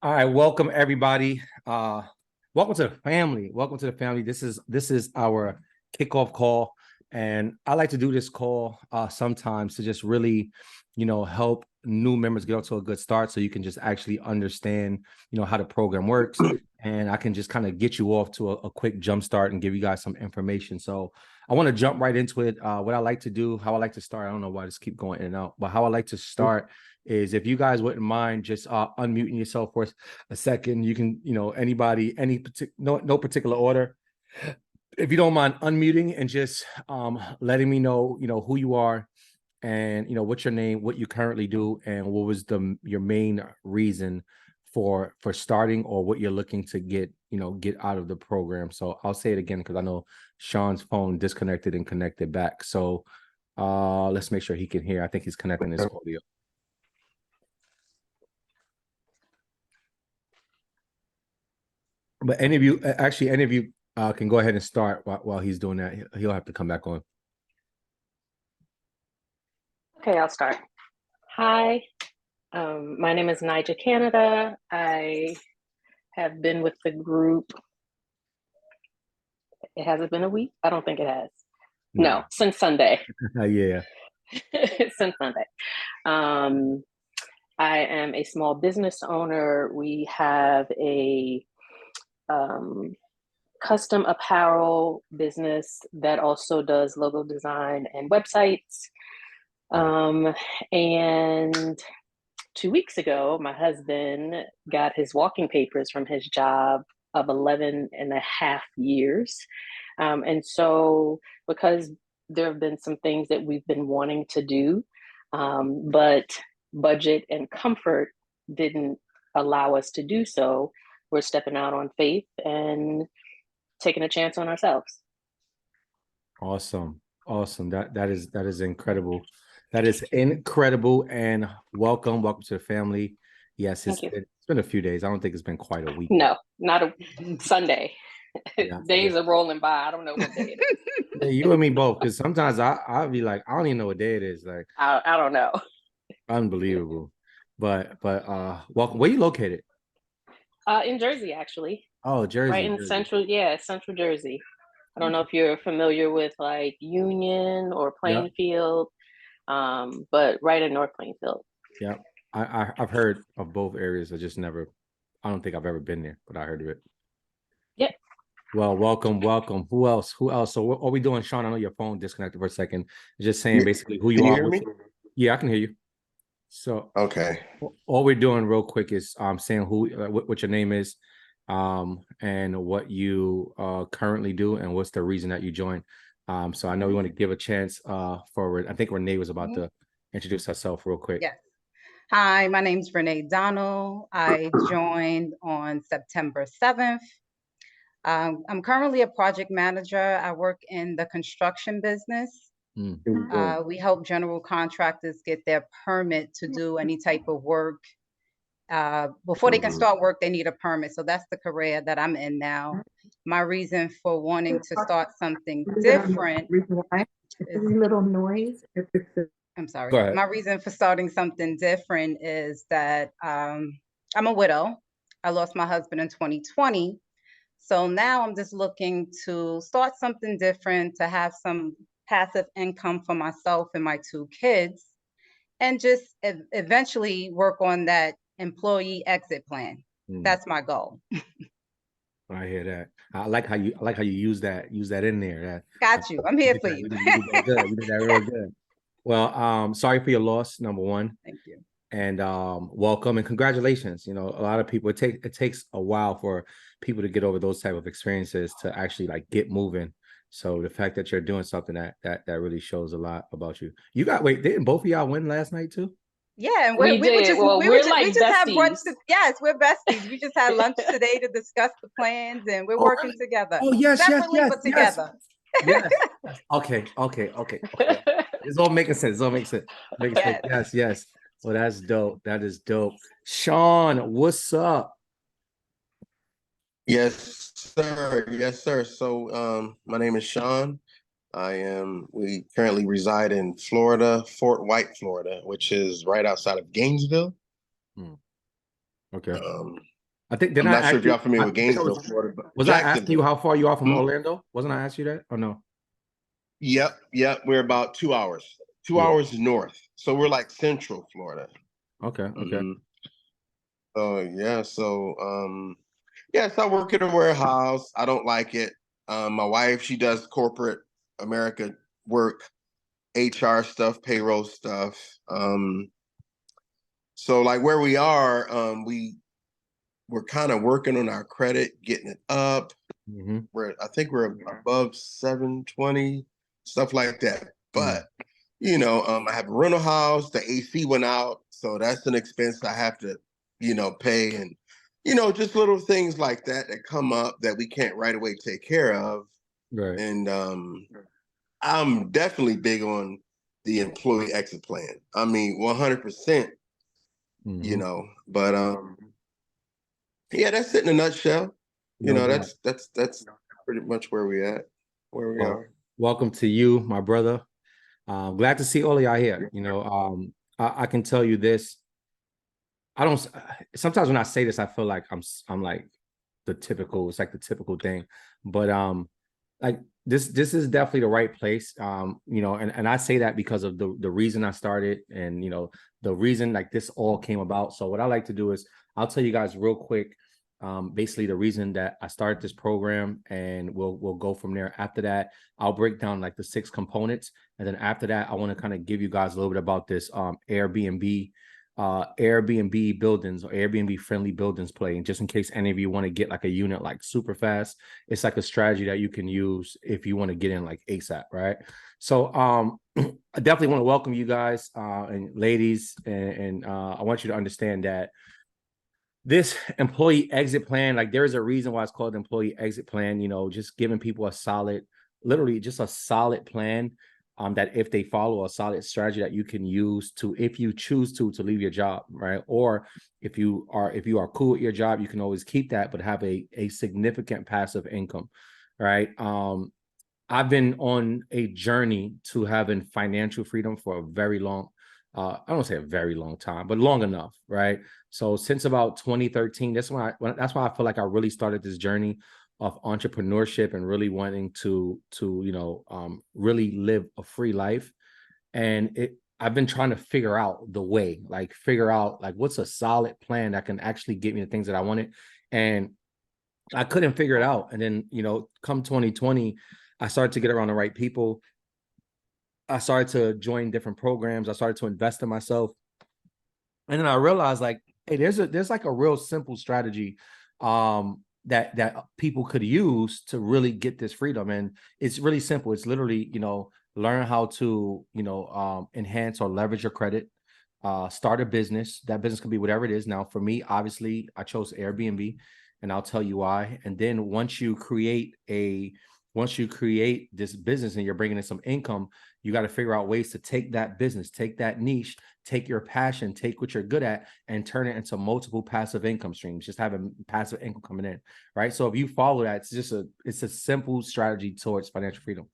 All right, welcome everybody. Welcome to the family. Welcome to the family. This is our kickoff call, and I like to do this call sometimes to just really, help new members get off to a good start, so you can just actually understand, how the program works, and I can just kind of get you off to a quick jump start and give you guys some information. So I want to jump right into it. What I like to do, how I like to start. I don't know why I just keep going in and out, but how I like to start is if you guys wouldn't mind just unmuting yourself for a second. You can, anybody, no particular order. If you don't mind unmuting and just letting me know, who you are and what's your name, what you currently do, and what was your main reason for starting, or what you're looking to get out of the program. So I'll say it again because I know Sean's phone disconnected and connected back. So let's make sure he can hear. I think he's connecting his audio. But any of you can go ahead and start while he's doing that. He'll have to come back on. Okay, I'll start. Hi, my name is Nija Canada. I have been with the group. It hasn't been a week? I don't think it has. No, since Sunday. Yeah. Since Sunday. I am a small business owner. We have a custom apparel business that also does logo design and websites. And 2 weeks ago, my husband got his walking papers from his job of 11 and a half years. And so because there have been some things that we've been wanting to do, but budget and comfort didn't allow us to do so, we're stepping out on faith and taking a chance on ourselves. Awesome. That is incredible. That is incredible. And welcome to the family. Yes, it's been a few days. I don't think it's been quite a week. No, not a Sunday. Yeah, days are rolling by. I don't know what day it is. Yeah, you and me both, because sometimes I'll be like, I don't even know what day it is. Like I don't know. Unbelievable. But welcome. Where are you located? In Jersey, actually. Oh, Jersey. Right in Central Jersey. I don't know if you're familiar with like Union or Plainfield, but right in North Plainfield. Yeah, I've heard of both areas. I don't think I've ever been there, but I heard of it. Yep. Well, welcome. Who else? So what are we doing, Sean? I know your phone disconnected for a second. Just saying basically who you are. Hear me? Yeah, I can hear you. So okay, all we're doing real quick is saying what your name is, and what you currently do, and what's the reason that you joined. So I know we want to give a chance for, I think Renee was about to introduce herself real quick. Yes. Hi, my name's Renee Donald. I joined on September 7th. I'm currently a project manager. I work in the construction business. We help general contractors get their permit to do any type of work. Before they can start work, they need a permit. So that's the career that I'm in now. My reason for wanting to start something different is a little noise. I'm sorry. My reason for starting something different is that I'm a widow. I lost my husband in 2020. So now I'm just looking to start something different, to have some passive income for myself and my 2 kids, and just eventually work on that employee exit plan. That's my goal. I hear that. I like how you use that in there. Got you. I'm here for you. You did that real good. Well, sorry for your loss, number one. Thank you. And welcome and congratulations. A lot of people, it takes a while for people to get over those type of experiences to actually like get moving. So the fact that you're doing something that really shows a lot about you. Didn't both of y'all win last night too? Yeah, and we just had brunch. Yes, we're besties. We just had lunch today to discuss the plans, and we're working together. Oh yes, but together. Yes. Okay. It's all making sense. Yes. Well, that's dope. That is dope. Sean, what's up? Yes, sir. So my name is Sean. We currently reside in Florida, Fort White, Florida, which is right outside of Gainesville. Okay. I think I'm not sure if y'all familiar with I think Gainesville, Florida, but was I asking you Jacksonville. how far you are from Hmm? Orlando? Wasn't I asked you that or no? Yep, yep. We're about 2 hours, two Yeah. hours north. So we're like Central Florida. Okay. Okay. Mhm. Oh yeah. So yes, I work at a warehouse. I don't like it. My wife, she does corporate America work, HR stuff, payroll stuff. So like where we are, we're kind of working on our credit, getting it up. Mm-hmm. I think we're above 720, stuff like that. Mm. But I have a rental house, the AC went out, so that's an expense I have to, pay. And, just little things like that that come up that we can't right away take care of. Right. And I'm definitely big on the employee exit plan. I mean, 100%, Mm-hmm. but yeah, that's it in a nutshell. No doubt. That's pretty much where we Well, are. welcome to you, my brother. Glad to see all of y'all here. I can tell you this. I don't. Sometimes when I say this, I feel like I'm like the typical. It's like the typical thing, but like this is definitely the right place. And I say that because of the reason I started, and the reason like this all came about. So what I like to do is I'll tell you guys real quick. Basically the reason that I started this program, and we'll go from there. After that, I'll break down like the 6 components, and then after that, I want to kind of give you guys a little bit about this Airbnb buildings or Airbnb friendly buildings play. And just in case any of you want to get like a unit like super fast, it's like a strategy that you can use if you want to get in like ASAP, right? So I definitely want to welcome you guys and ladies, and I want you to understand that this employee exit plan, like there's a reason why it's called employee exit plan, just giving people a solid, literally just a solid plan, that if they follow a solid strategy that you can use to, if you choose to leave your job, right? Or if you are cool with your job, you can always keep that, but have a significant passive income, right? I've been on a journey to having financial freedom for a very long, I don't say a very long time, but long enough, right? So since about 2013, that's why I feel like I really started this journey of entrepreneurship and really wanting to really live a free life. And I've been trying to figure out the way, like figure out like what's a solid plan that can actually get me the things that I wanted. And I couldn't figure it out. And then, come 2020, I started to get around the right people. I started to join different programs. I started to invest in myself. And then I realized like, hey, there's like a real simple strategy that people could use to really get this freedom. And it's really simple. It's literally, learn how to, enhance or leverage your credit, start a business. That business could be whatever it is. Now, for me, obviously, I chose Airbnb, and I'll tell you why. And then once you create this business and you're bringing in some income, you got to figure out ways to take that business, take that niche, take your passion, take what you're good at, and turn it into multiple passive income streams. Just having passive income coming in, right? So if you follow that, it's a simple strategy towards financial freedom.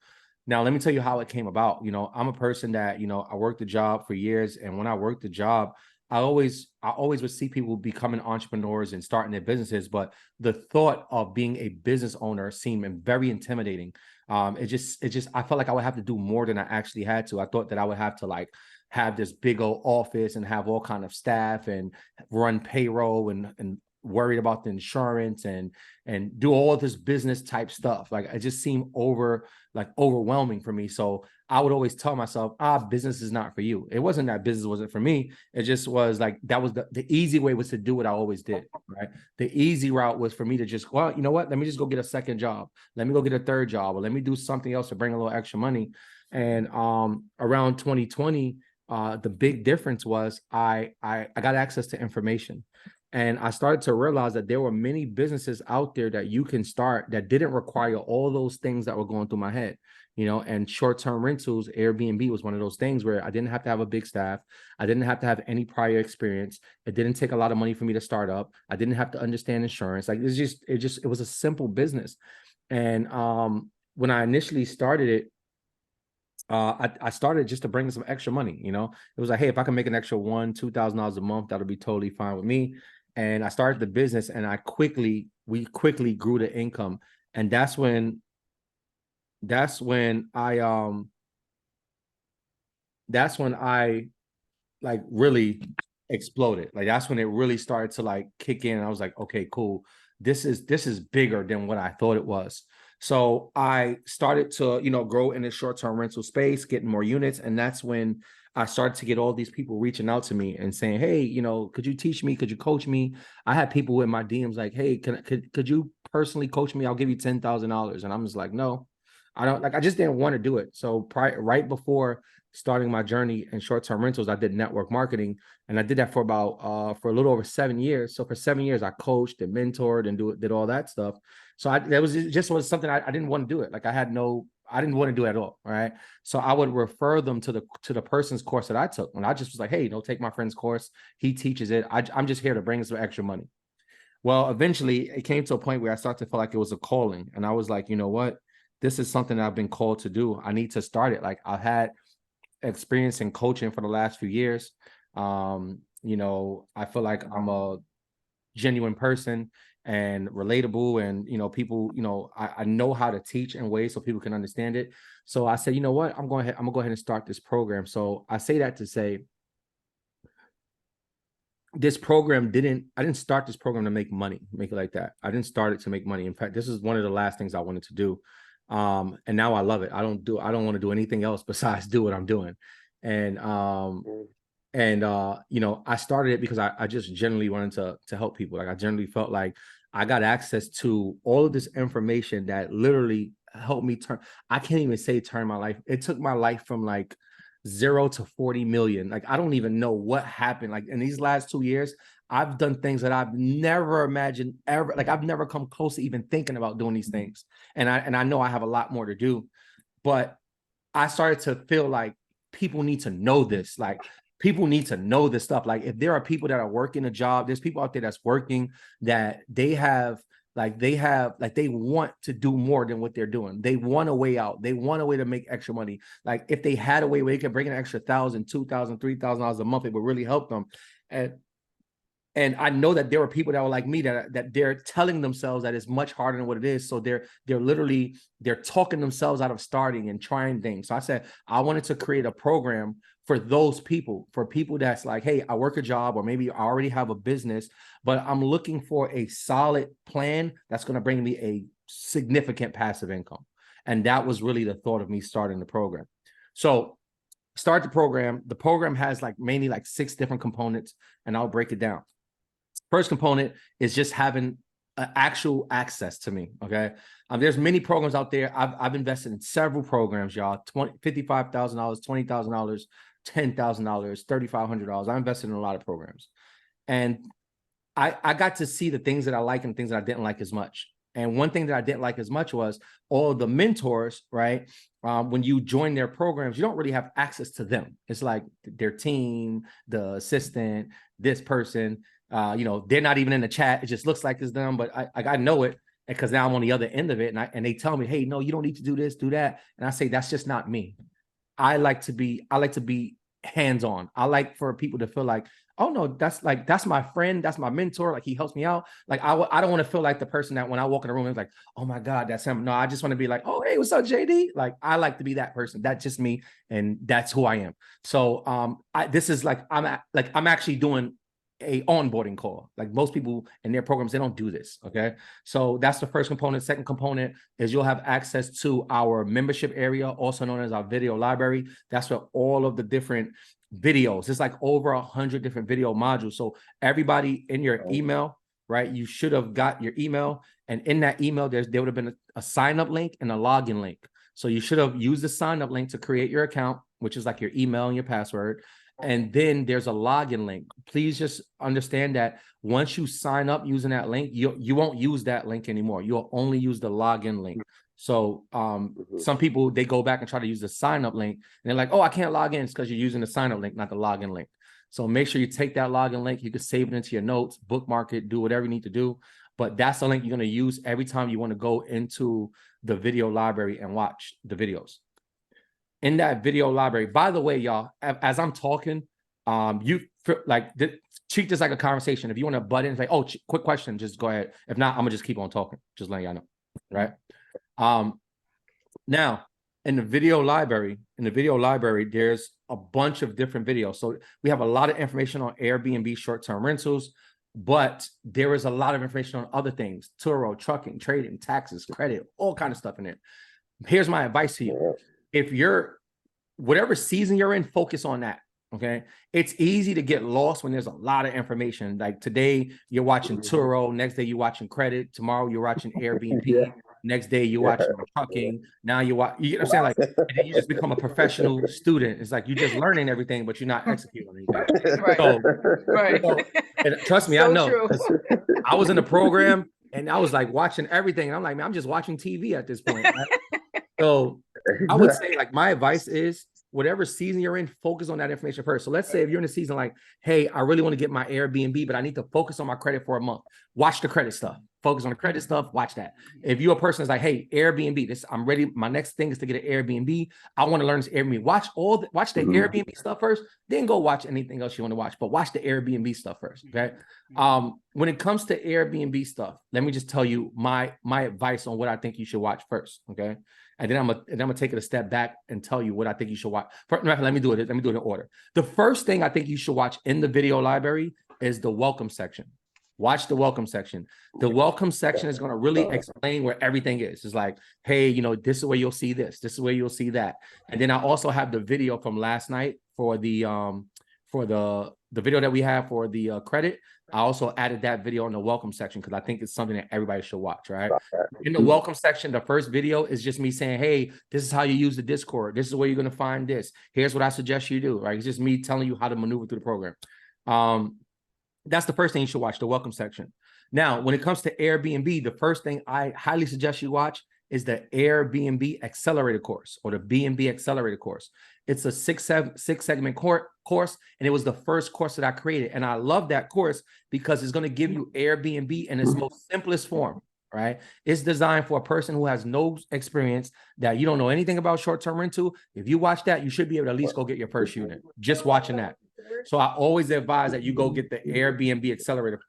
Now, let me tell you how it came about. I'm a person that, I worked a job for years. And when I worked the job, I always would see people becoming entrepreneurs and starting their businesses. But the thought of being a business owner seemed very intimidating. I felt like I would have to do more than I actually had to. I thought that I would have to like have this big old office and have all kind of staff and run payroll and worried about the insurance and do all this business type stuff. Like it just seemed overwhelming for me. So I would always tell myself, business is not for you. It wasn't that business wasn't for me. It just was like, that was the easy way was to do what I always did, right? The easy route was for me to just, well, you know what? Let me just go get a second job. Let me go get a third job, or let me do something else to bring a little extra money. And around 2020, the big difference was I got access to information. And I started to realize that there were many businesses out there that you can start that didn't require all those things that were going through my head, and short-term rentals, Airbnb was one of those things where I didn't have to have a big staff. I didn't have to have any prior experience. It didn't take a lot of money for me to start up. I didn't have to understand insurance. Like it was a simple business. And when I initially started it, I started just to bring some extra money. It was like, hey, if I can make an extra $1,000-$2,000 a month, that'll be totally fine with me. and I started the business, and we quickly grew the income. And that's when I like really exploded. Like that's when it really started to like kick in. I was like, okay, cool. This is bigger than what I thought it was. So I started to, grow in the short-term rental space, getting more units. And that's when I started to get all these people reaching out to me and saying, hey, could you teach me? Could you coach me? I had people in my DMs like, hey, could you personally coach me? I'll give you $10,000. And I'm just like, no, I don't, like, I just didn't want to do it. So right before starting my journey in short-term rentals, I did network marketing, and I did that for a little over 7 years. So for 7 years, I coached and mentored and did all that stuff. So that was something I didn't want to do it. Like I didn't want to do it at all. Right. So I would refer them to the person's course that I took. And I just was like, hey, take my friend's course. He teaches it. I'm just here to bring some extra money. Well, eventually it came to a point where I started to feel like it was a calling. And I was like, you know what? This is something that I've been called to do. I need to start it. Like I've had experience in coaching for the last few years. I feel like I'm a genuine person and relatable, and people, I know how to teach in ways so people can understand it. So I said, you know what, I'm gonna go ahead and start this program. So I say that to say this program I didn't start this program to make money, make it like that. I didn't start it to make money. In fact, this is one of the last things I wanted to do. And now I love it. I don't want to do anything else besides do what I'm doing. And I started it because I just generally wanted to help people. Like I generally felt like I got access to all of this information that literally helped me I can't even say turn my life. It took my life from like 0 to 40 million. Like I don't even know what happened. Like in these last 2 years, I've done things that I've never imagined ever. Like I've never come close to even thinking about doing these things. And I know I have a lot more to do, but I started to feel like people need to know this. Like people need to know this stuff. Like if there are people that are working a job, there's people out there that's working that they want to do more than what they're doing. They want a way out. They want a way to make extra money. Like if they had a way where they could bring an extra $1,000, $2,000, $3,000 a month, it would really help them. And I know that there are people that were like me that they're telling themselves that it's much harder than what it is. So they're talking themselves out of starting and trying things. So I said, I wanted to create a program for those people, for people that's like, hey, I work a job, or maybe I already have a business, but I'm looking for a solid plan that's going to bring me a significant passive income. And that was really the thought of me starting the program. So start the program. The program has mainly 6 different components, and I'll break it down. First component is just having actual access to me. Okay. There's many programs out there. I've invested in several programs, y'all. $55,000, $20,000, $10,000, $3,500. I invested in a lot of programs. And I got to see the things that I like and things that I didn't like as much. And one thing that I didn't like as much was all the mentors, right? When you join their programs, you don't really have access to them. It's like their team, the assistant, this person, they're not even in the chat. It just looks like it's them, but I know it because now I'm on the other end of it. And they tell me, hey, no, you don't need to do this, do that. And I say, that's just not me. I like to be hands-on. I like for people to feel like, oh no, that's my friend, that's my mentor, like he helps me out. Like I don't want to feel like the person that when I walk in the room, it's like, oh my God, that's him. No, I just want to be like, oh hey, what's up, JD? Like I like to be that person. That's just me, and that's who I am. So this is I'm actually doing a onboarding call. Like most people in their programs, they don't do this. Okay. So that's the first component. Second component is you'll have access to our membership area, also known as our video library. That's where all of the different videos, it's like over 100 different video modules. So everybody in your email, right? You should have got your email, and in that email, there would have been a sign up link and a login link. So you should have used the sign up link to create your account, which is like your email and your password. And then there's a login link. Please just understand that once you sign up using that link, you won't use that link anymore. You'll only use the login link. So some people, they go back and try to use the sign up link, and they're like, oh, I can't log in. It's because you're using the sign up link, not the login link. So make sure you take that login link. You can save it into your notes, bookmark it, do whatever you need to do. But that's the link you're going to use every time you want to go into the video library and watch the videos. In that video library, by the way, y'all, as I'm talking, treat this like a conversation. If you want to butt in, say, oh, quick question, just go ahead. If not, I'm gonna just keep on talking. Just letting y'all know, right? Now in the video library, there's a bunch of different videos. So we have a lot of information on Airbnb short-term rentals, but there is a lot of information on other things: Turo, trucking, trading, taxes, credit, all kind of stuff in it. Here's my advice to you: if you're whatever season you're in, focus on that. Okay. It's easy to get lost when there's a lot of information. Like today, you're watching Turo. Next day, you're watching credit. Tomorrow, you're watching Airbnb. Next day, you're watching trucking. Now you watch, you know what I'm saying? Like, and then you just become a professional student. It's like you're just learning everything, but you're not executing anything. Right. So, Right. and trust me, So I know. true. I was in the program and I was like watching everything. And I'm like, man, I'm just watching TV at this point. Right? So I would say, like, my advice is whatever season you're in, focus on that information first. So let's say if you're in a season like, hey, I really want to get my Airbnb, but I need to focus on my credit for a month. Watch the credit stuff. Focus on the credit stuff. Watch that. If you're a person that's like, hey, Airbnb, I'm ready. My next thing is to get an Airbnb. I want to learn this Airbnb. Watch the Airbnb stuff first, then go watch anything else you want to watch. But watch the Airbnb stuff first. Okay. When it comes to Airbnb stuff, let me just tell you my advice on what I think you should watch first. Okay. And then I'm gonna take it a step back and tell you what I think you should watch. Let me do it in order. The first thing I think you should watch in the video library is the welcome section. Watch the welcome section. The welcome section is going to really explain where everything is. It's like, hey, you know, this is where you'll see this. This is where you'll see that. And then I also have the video from last night for the video that we have for the credit. I also added that video in the welcome section because I think it's something that everybody should watch, right? In the welcome section, the first video is just me saying, hey, this is how you use the Discord. This is where you're going to find this. Here's what I suggest you do, right? It's just me telling you how to maneuver through the program. That's the first thing you should watch, the welcome section. Now, when it comes to Airbnb, the first thing I highly suggest you watch is the Airbnb Accelerator course, or the B&B Accelerator course. It's a six segment course, and it was the first course that I created. And I love that course because it's going to give you Airbnb in its most simplest form, right? It's designed for a person who has no experience, that you don't know anything about short-term rental. If you watch that, you should be able to at least go get your first unit just watching that. So I always advise that you go get the Airbnb Accelerator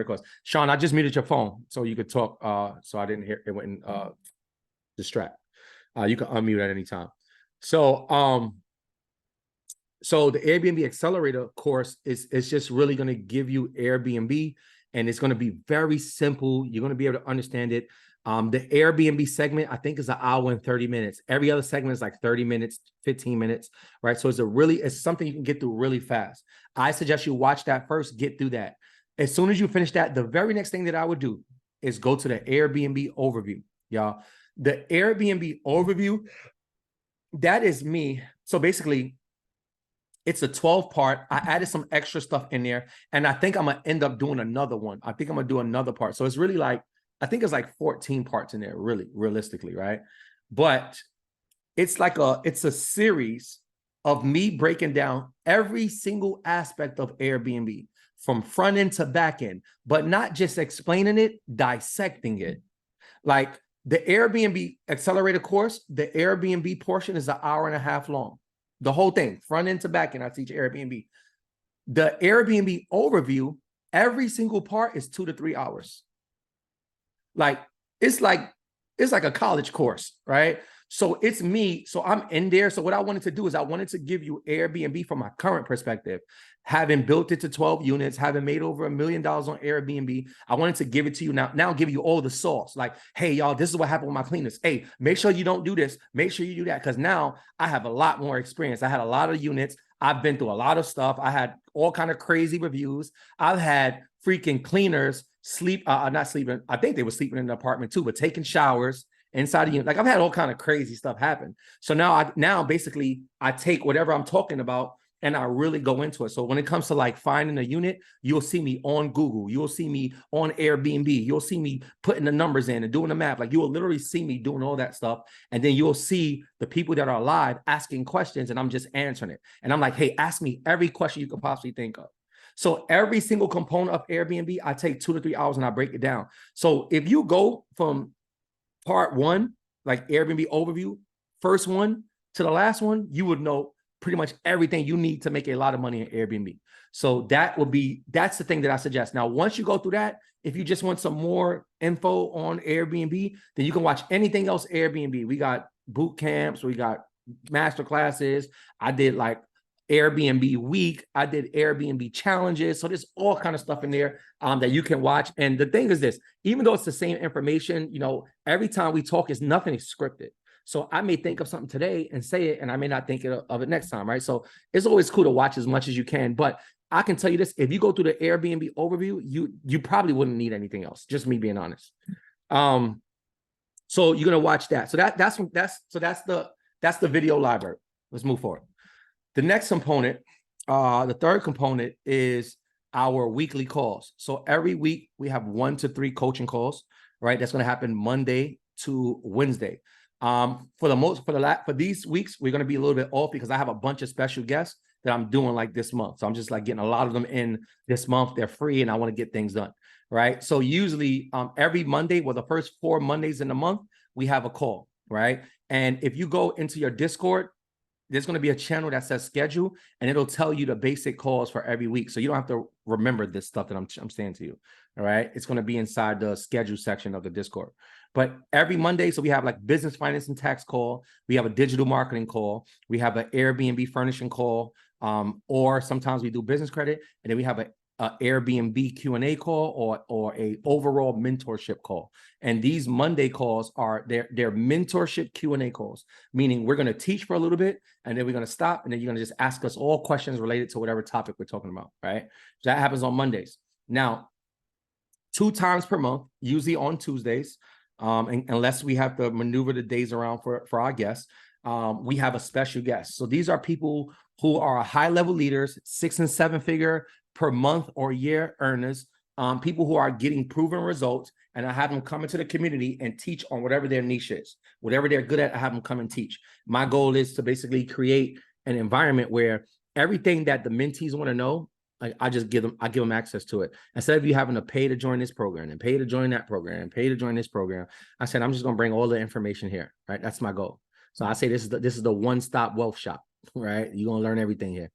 course. Sean, I just muted your phone so you could talk. So I didn't hear it. Wouldn't distract. You can unmute at any time. So the Airbnb Accelerator course is just really going to give you Airbnb, and it's going to be very simple. You're going to be able to understand it. The Airbnb segment, I think, is an hour and 30 minutes. Every other segment is like 30 minutes, 15 minutes, right? So it's something you can get through really fast. I suggest you watch that first, get through that. As soon as you finish that, the very next thing that I would do is go to the Airbnb overview, y'all. The Airbnb overview, that is me. So basically, it's a 12-part. I added some extra stuff in there, and I think I'm going to end up doing another one. I think I'm going to do another part. So it's really like, I think it's like 14 parts in there, really, realistically, right? But it's a series of me breaking down every single aspect of Airbnb from front end to back end, but not just explaining it, dissecting it. Like the Airbnb Accelerator course, the Airbnb portion is an hour and a half long. The whole thing, front end to back end, I teach Airbnb. The Airbnb overview, every single part is 2 to 3 hours. It's like a college course, right? So it's me. So I'm in there. So what I wanted to do is I wanted to give you Airbnb from my current perspective, having built it to 12 units, having made over $1 million on Airbnb. I wanted to give it to you now give you all the sauce. Like, hey, y'all, this is what happened with my cleaners. Hey, make sure you don't do this. Make sure you do that. Because now I have a lot more experience. I had a lot of units. I've been through a lot of stuff. I had all kind of crazy reviews. I've had freaking cleaners not sleeping. I think they were sleeping in the apartment too, but taking showers inside of you. Like, I've had all kind of crazy stuff happen. So now basically I take whatever I'm talking about and I really go into it. So when it comes to like finding a unit, you'll see me on Google. You'll see me on Airbnb. You'll see me putting the numbers in and doing the map. Like, you will literally see me doing all that stuff. And then you'll see the people that are live asking questions and I'm just answering it. And I'm like, hey, ask me every question you could possibly think of. So every single component of Airbnb, I take 2 to 3 hours and I break it down. So if you go from part one, like Airbnb overview, first one to the last one, you would know pretty much everything you need to make a lot of money in Airbnb. So that's the thing that I suggest. Now, once you go through that, if you just want some more info on Airbnb, then you can watch anything else Airbnb. We got boot camps, we got master classes. I did like Airbnb week. I did Airbnb challenges. So there's all kind of stuff in there that you can watch. And the thing is this, even though it's the same information, you know, every time we talk, nothing is scripted. So I may think of something today and say it, and I may not think of it next time, right? So it's always cool to watch as much as you can. But I can tell you this, if you go through the Airbnb overview, you probably wouldn't need anything else, just me being honest. So you're gonna watch that. So that's the video library. Let's move forward. The next component, the third component, is our weekly calls. So every week we have 1 to 3 coaching calls, right? That's going to happen Monday to Wednesday. For these weeks, we're going to be a little bit off because I have a bunch of special guests that I'm doing like this month. So I'm just like getting a lot of them in this month. They're free and I want to get things done, right? So usually every Monday, well, the first 4 Mondays in the month, we have a call, right? And if you go into your Discord, there's going to be a channel that says schedule, and it'll tell you the basic calls for every week. So you don't have to remember this stuff that I'm saying to you. All right. It's going to be inside the schedule section of the Discord. But every Monday, so we have like business, finance, and tax call. We have a digital marketing call. We have an Airbnb furnishing call, or sometimes we do business credit. And then we have a Airbnb Q&A call or a overall mentorship call. And these Monday calls are their mentorship Q&A calls, meaning we're going to teach for a little bit and then we're going to stop and then you're going to just ask us all questions related to whatever topic we're talking about, right? So that happens on Mondays. Now, 2 times per month, usually on Tuesdays, and unless we have to maneuver the days around for our guests, we have a special guest. So these are people who are high-level leaders, 6- and 7-figure per month or year earners, people who are getting proven results, and I have them come into the community and teach on whatever their niche is. Whatever they're good at, I have them come and teach. My goal is to basically create an environment where everything that the mentees want to know, I give them access to it. Instead of you having to pay to join this program and pay to join that program and pay to join this program, I said, I'm just going to bring all the information here, right? That's my goal. So I say this is the one-stop wealth shop, right? You're going to learn everything here.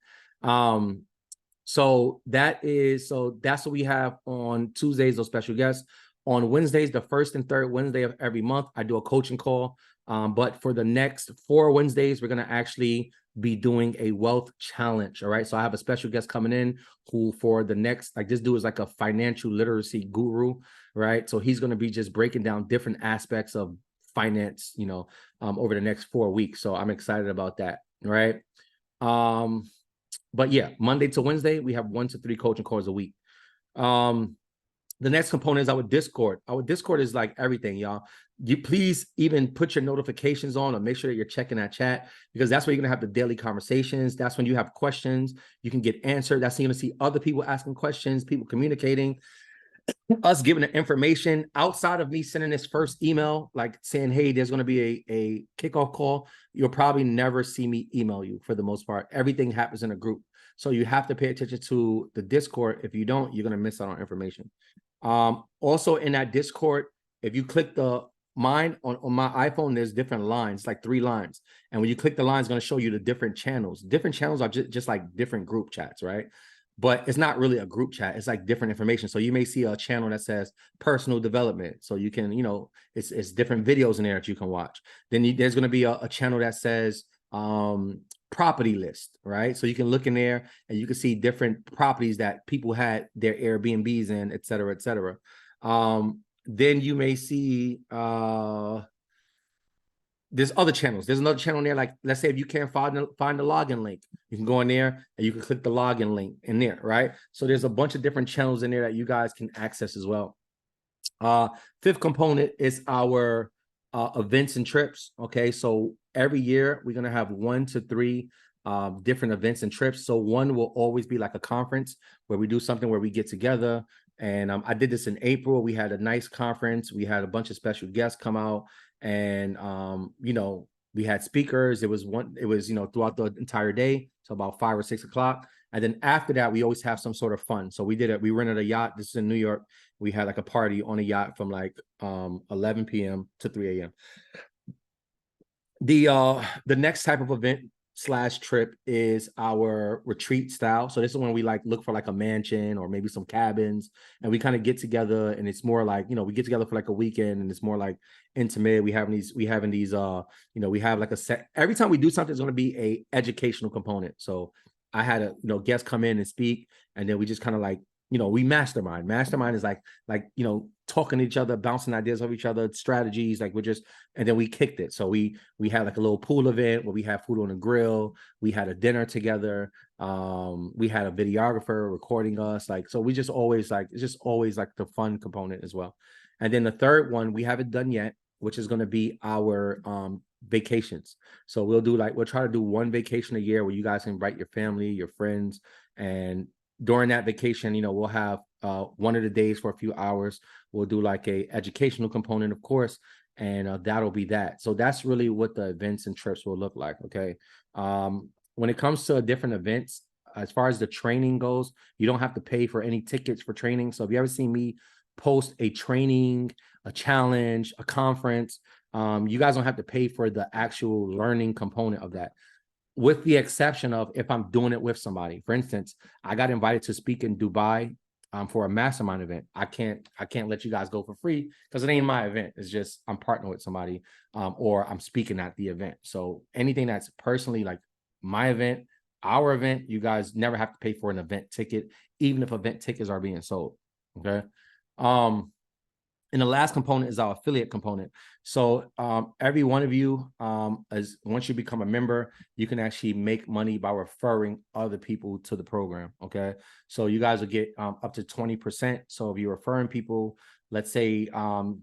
So that's what we have on Tuesdays, those special guests. On Wednesdays, the first and third Wednesday of every month, I do a coaching call. But for the next 4 Wednesdays, we're going to actually be doing a wealth challenge. All right. So I have a special guest coming in who for the next, like this dude is like a financial literacy guru, right? So he's going to be just breaking down different aspects of finance, over the next 4 weeks. So I'm excited about that. Right. But yeah, Monday to Wednesday, we have 1 to 3 coaching calls a week. The next component is our Discord. Our Discord is like everything, y'all. You please even put your notifications on or make sure that you're checking that chat, because that's where you're going to have the daily conversations. That's when you have questions, you can get answered. That's when you're going to see other people asking questions, people communicating, us giving the information outside of me sending this first email, like saying, hey, there's going to be a kickoff call. You'll probably never see me email you for the most part. Everything happens in a group. So you have to pay attention to the Discord. If you don't, you're going to miss out on information. Also in that Discord, if you click mine on my iPhone, there's different lines, like 3 lines. And when you click the lines, it's going to show you the different channels. Different channels are just like different group chats, right? But it's not really a group chat. It's like different information. So you may see a channel that says personal development. So you can, it's different videos in there that you can watch. Then there's going to be a channel that says property list, right? So you can look in there and you can see different properties that people had their Airbnbs in, et cetera, et cetera. Then you may see there's other channels. There's another channel in there, like let's say if you can't find the login link, you can go in there and you can click the login link in there, right? So there's a bunch of different channels in there that you guys can access as well. 5th component is our events and trips. Okay, so every year we're gonna have 1 to 3 different events and trips. So one will always be like a conference where we do something where we get together. And I did this in April. We had a nice conference. We had a bunch of special guests come out, and we had speakers. It was throughout the entire day, so about 5 or 6 o'clock. And then after that, we always have some sort of fun. So we rented a yacht. This is in New York. We had like a party on a yacht from like 11 p.m. to 3 a.m. The next type of event slash trip is our retreat style. So this is when we like look for like a mansion or maybe some cabins, and we kind of get together, and it's more like, we get together for like a weekend, and it's more like intimate. We have these, we have like a set. Every time we do something, it's going to be a educational component. So I had a, guest come in and speak, and then we just kind of like, we mastermind. Mastermind is like, talking to each other, bouncing ideas off each other, strategies. Like and then we kicked it. So we had like a little pool event where we had food on the grill. We had a dinner together. We had a videographer recording us. Like, so we just always like, it's just always like the fun component as well. And then the third one we haven't done yet, which is going to be our vacations. So we'll try to do one vacation a year where you guys can invite your family, your friends, and during that vacation, we'll have one of the days for a few hours. We'll do like a educational component, of course, and that'll be that. So that's really what the events and trips will look like. Okay. When it comes to different events, as far as the training goes, you don't have to pay for any tickets for training. So if you ever see me post a training, a challenge, a conference, you guys don't have to pay for the actual learning component of that, with the exception of if I'm doing it with somebody. For instance, I got invited to speak in Dubai for a mastermind event. I can't let you guys go for free because it ain't my event. It's just I'm partnering with somebody, or I'm speaking at the event. So anything that's personally like my event, our event, you guys never have to pay for an event ticket, even if event tickets are being sold. Okay. And the last component is our affiliate component. So every one of you, as once you become a member, you can actually make money by referring other people to the program. Okay. So you guys will get up to 20%. So if you're referring people, let's say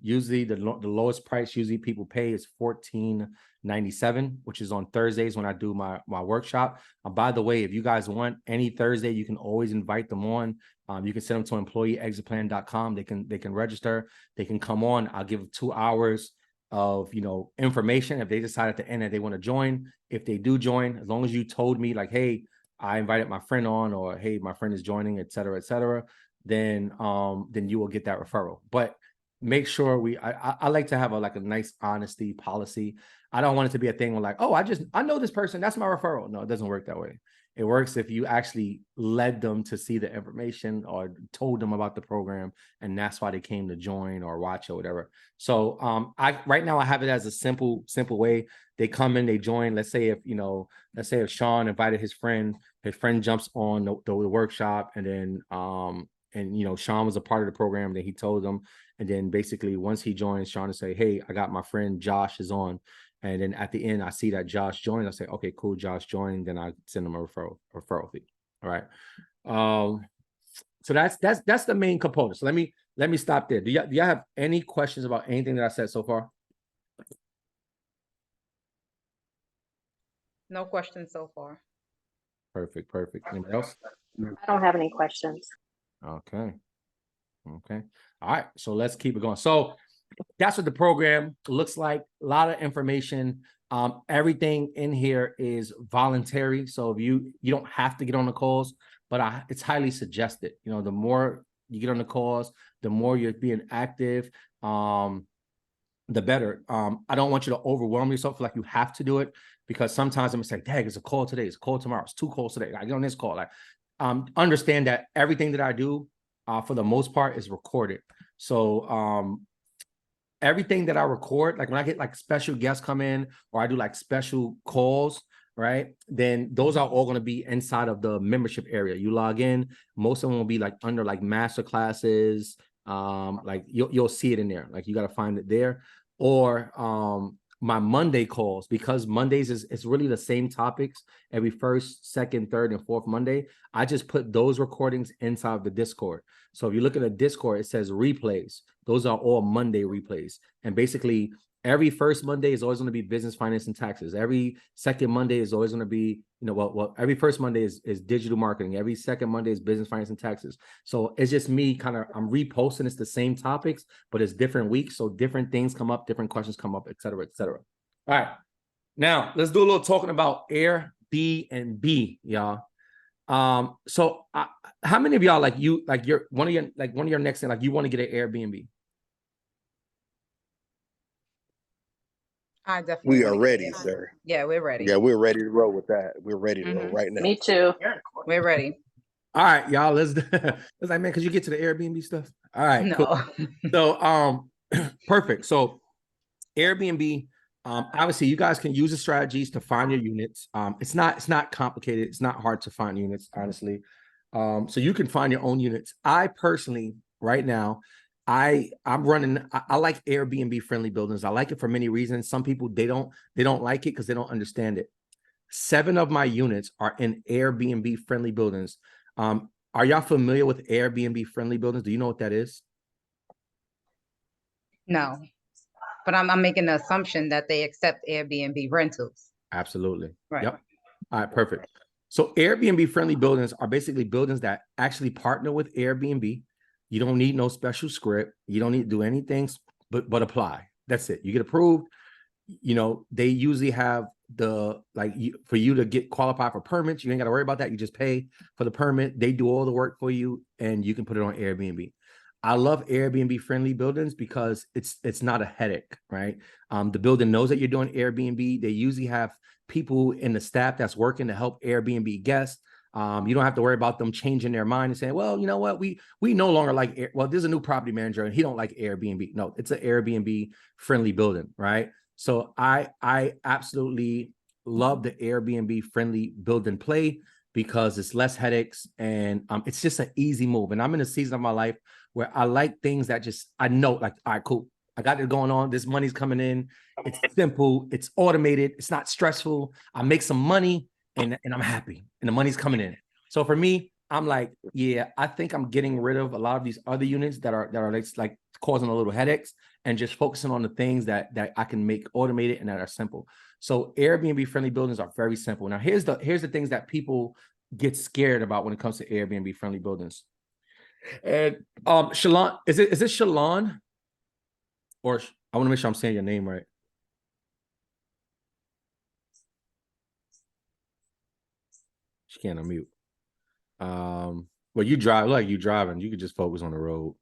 usually the lowest price usually people pay is $14.97, which is on Thursdays when I do my workshop. By the way, if you guys want any Thursday, you can always invite them on. You can send them to employeeexitplan.com. They can register. They can come on. I'll give 2 hours of information if they decide at the end that they want to join. If they do join, as long as you told me like, hey, I invited my friend on, or hey, my friend is joining, et cetera, then you will get that referral. But make sure I like to have a nice honesty policy. I don't want it to be a thing where like, oh, I know this person, that's my referral. No, it doesn't work that way. It works if you actually led them to see the information or told them about the program, and that's why they came to join or watch or whatever. So right now I have it as a simple way. They come in, they join. Let's say if Sean invited his friend jumps on the workshop, and then Sean was a part of the program, then he told them, and then basically once he joins, Sean will say, hey, I got my friend Josh is on. And then at the end, I see that Josh joined. I say, okay, cool, Josh joined. Then I send him a referral fee. All right. So that's the main component. So let me stop there. Do y'all have any questions about anything that I said so far? No questions so far. Perfect. Anybody else? I don't have any questions. Okay. All right. So let's keep it going. So that's what the program looks like. A lot of information. Everything in here is voluntary. So if you don't have to get on the calls, but it's highly suggested. The more you get on the calls, the more you're being active, the better. I don't want you to overwhelm yourself like you have to do it, because sometimes I'm gonna say, dang, it's a call today, it's a call tomorrow, it's 2 calls today. I get on this call. Like, understand that everything that I do, for the most part, is recorded. So everything that I record, like when I get like special guests come in, or I do like special calls, right? Then those are all going to be inside of the membership area. You log in, most of them will be like under like master classes. Like you'll see it in there. Like you got to find it there. Or my Monday calls, because Mondays it's really the same topics every first, second, third, and fourth Monday. I just put those recordings inside of the Discord. So if you look at the Discord, it says replays. Those are all Monday replays. And basically every first Monday is always going to be business, finance, and taxes. Every second Monday is always going to be, every first Monday is digital marketing. Every second Monday is business, finance, and taxes. So it's just me I'm reposting. It's the same topics, but it's different weeks. So different things come up, different questions come up, et cetera, et cetera. All right. Now let's do a little talking about Airbnb, y'all. So how many of y'all one of your next thing, like you want to get an Airbnb? I definitely We are wanna get ready, in. sir. Yeah, we're ready. Yeah, we're ready to roll with that. We're ready to roll Mhm. right now. Me too. We're ready. All right, y'all. Let's it's like, man, because you get to the Airbnb stuff. All right, cool. No. So perfect. So Airbnb, obviously you guys can use the strategies to find your units. It's not complicated, it's not hard to find units, honestly. So you can find your own units. I personally, right now, I'm running, I like Airbnb friendly buildings. I like it for many reasons. Some people they don't like it because they don't understand it. 7 of my units are in Airbnb friendly buildings. Are y'all familiar with Airbnb friendly buildings? Do you know what that is? No. But I'm making the assumption that they accept Airbnb rentals. Absolutely. Right. Yep. All right, perfect. So Airbnb friendly buildings are basically buildings that actually partner with Airbnb. You don't need no special script. You don't need to do anything but apply. That's it. You get approved. You know, they usually have for you to get qualified for permits. You ain't got to worry about that. You just pay for the permit. They do all the work for you and you can put it on Airbnb. I love Airbnb friendly buildings because it's not a headache, right? The building knows that you're doing Airbnb. They usually have people in the staff that's working to help Airbnb guests. You don't have to worry about them changing their mind and saying, well, you know what, we no longer like well, there's a new property manager and he don't like Airbnb. No, it's an Airbnb friendly building, right? So I absolutely love the Airbnb friendly building play because it's less headaches and it's just an easy move. And I'm in a season of my life where I like things that just I know, like, all right, cool. I got it going on. This money's coming in. It's simple. It's automated. It's not stressful. I make some money and I'm happy and the money's coming in. So for me, I'm like, yeah, I think I'm getting rid of a lot of these other units that are like causing a little headaches and just focusing on the things that I can make automated and that are simple. So Airbnb friendly buildings are very simple. Now here's the things that people get scared about when it comes to Airbnb friendly buildings. And Shalon, is it Shalon? Or I want to make sure I'm saying your name right. She can't unmute. Well, you drive like you driving. You could just focus on the road.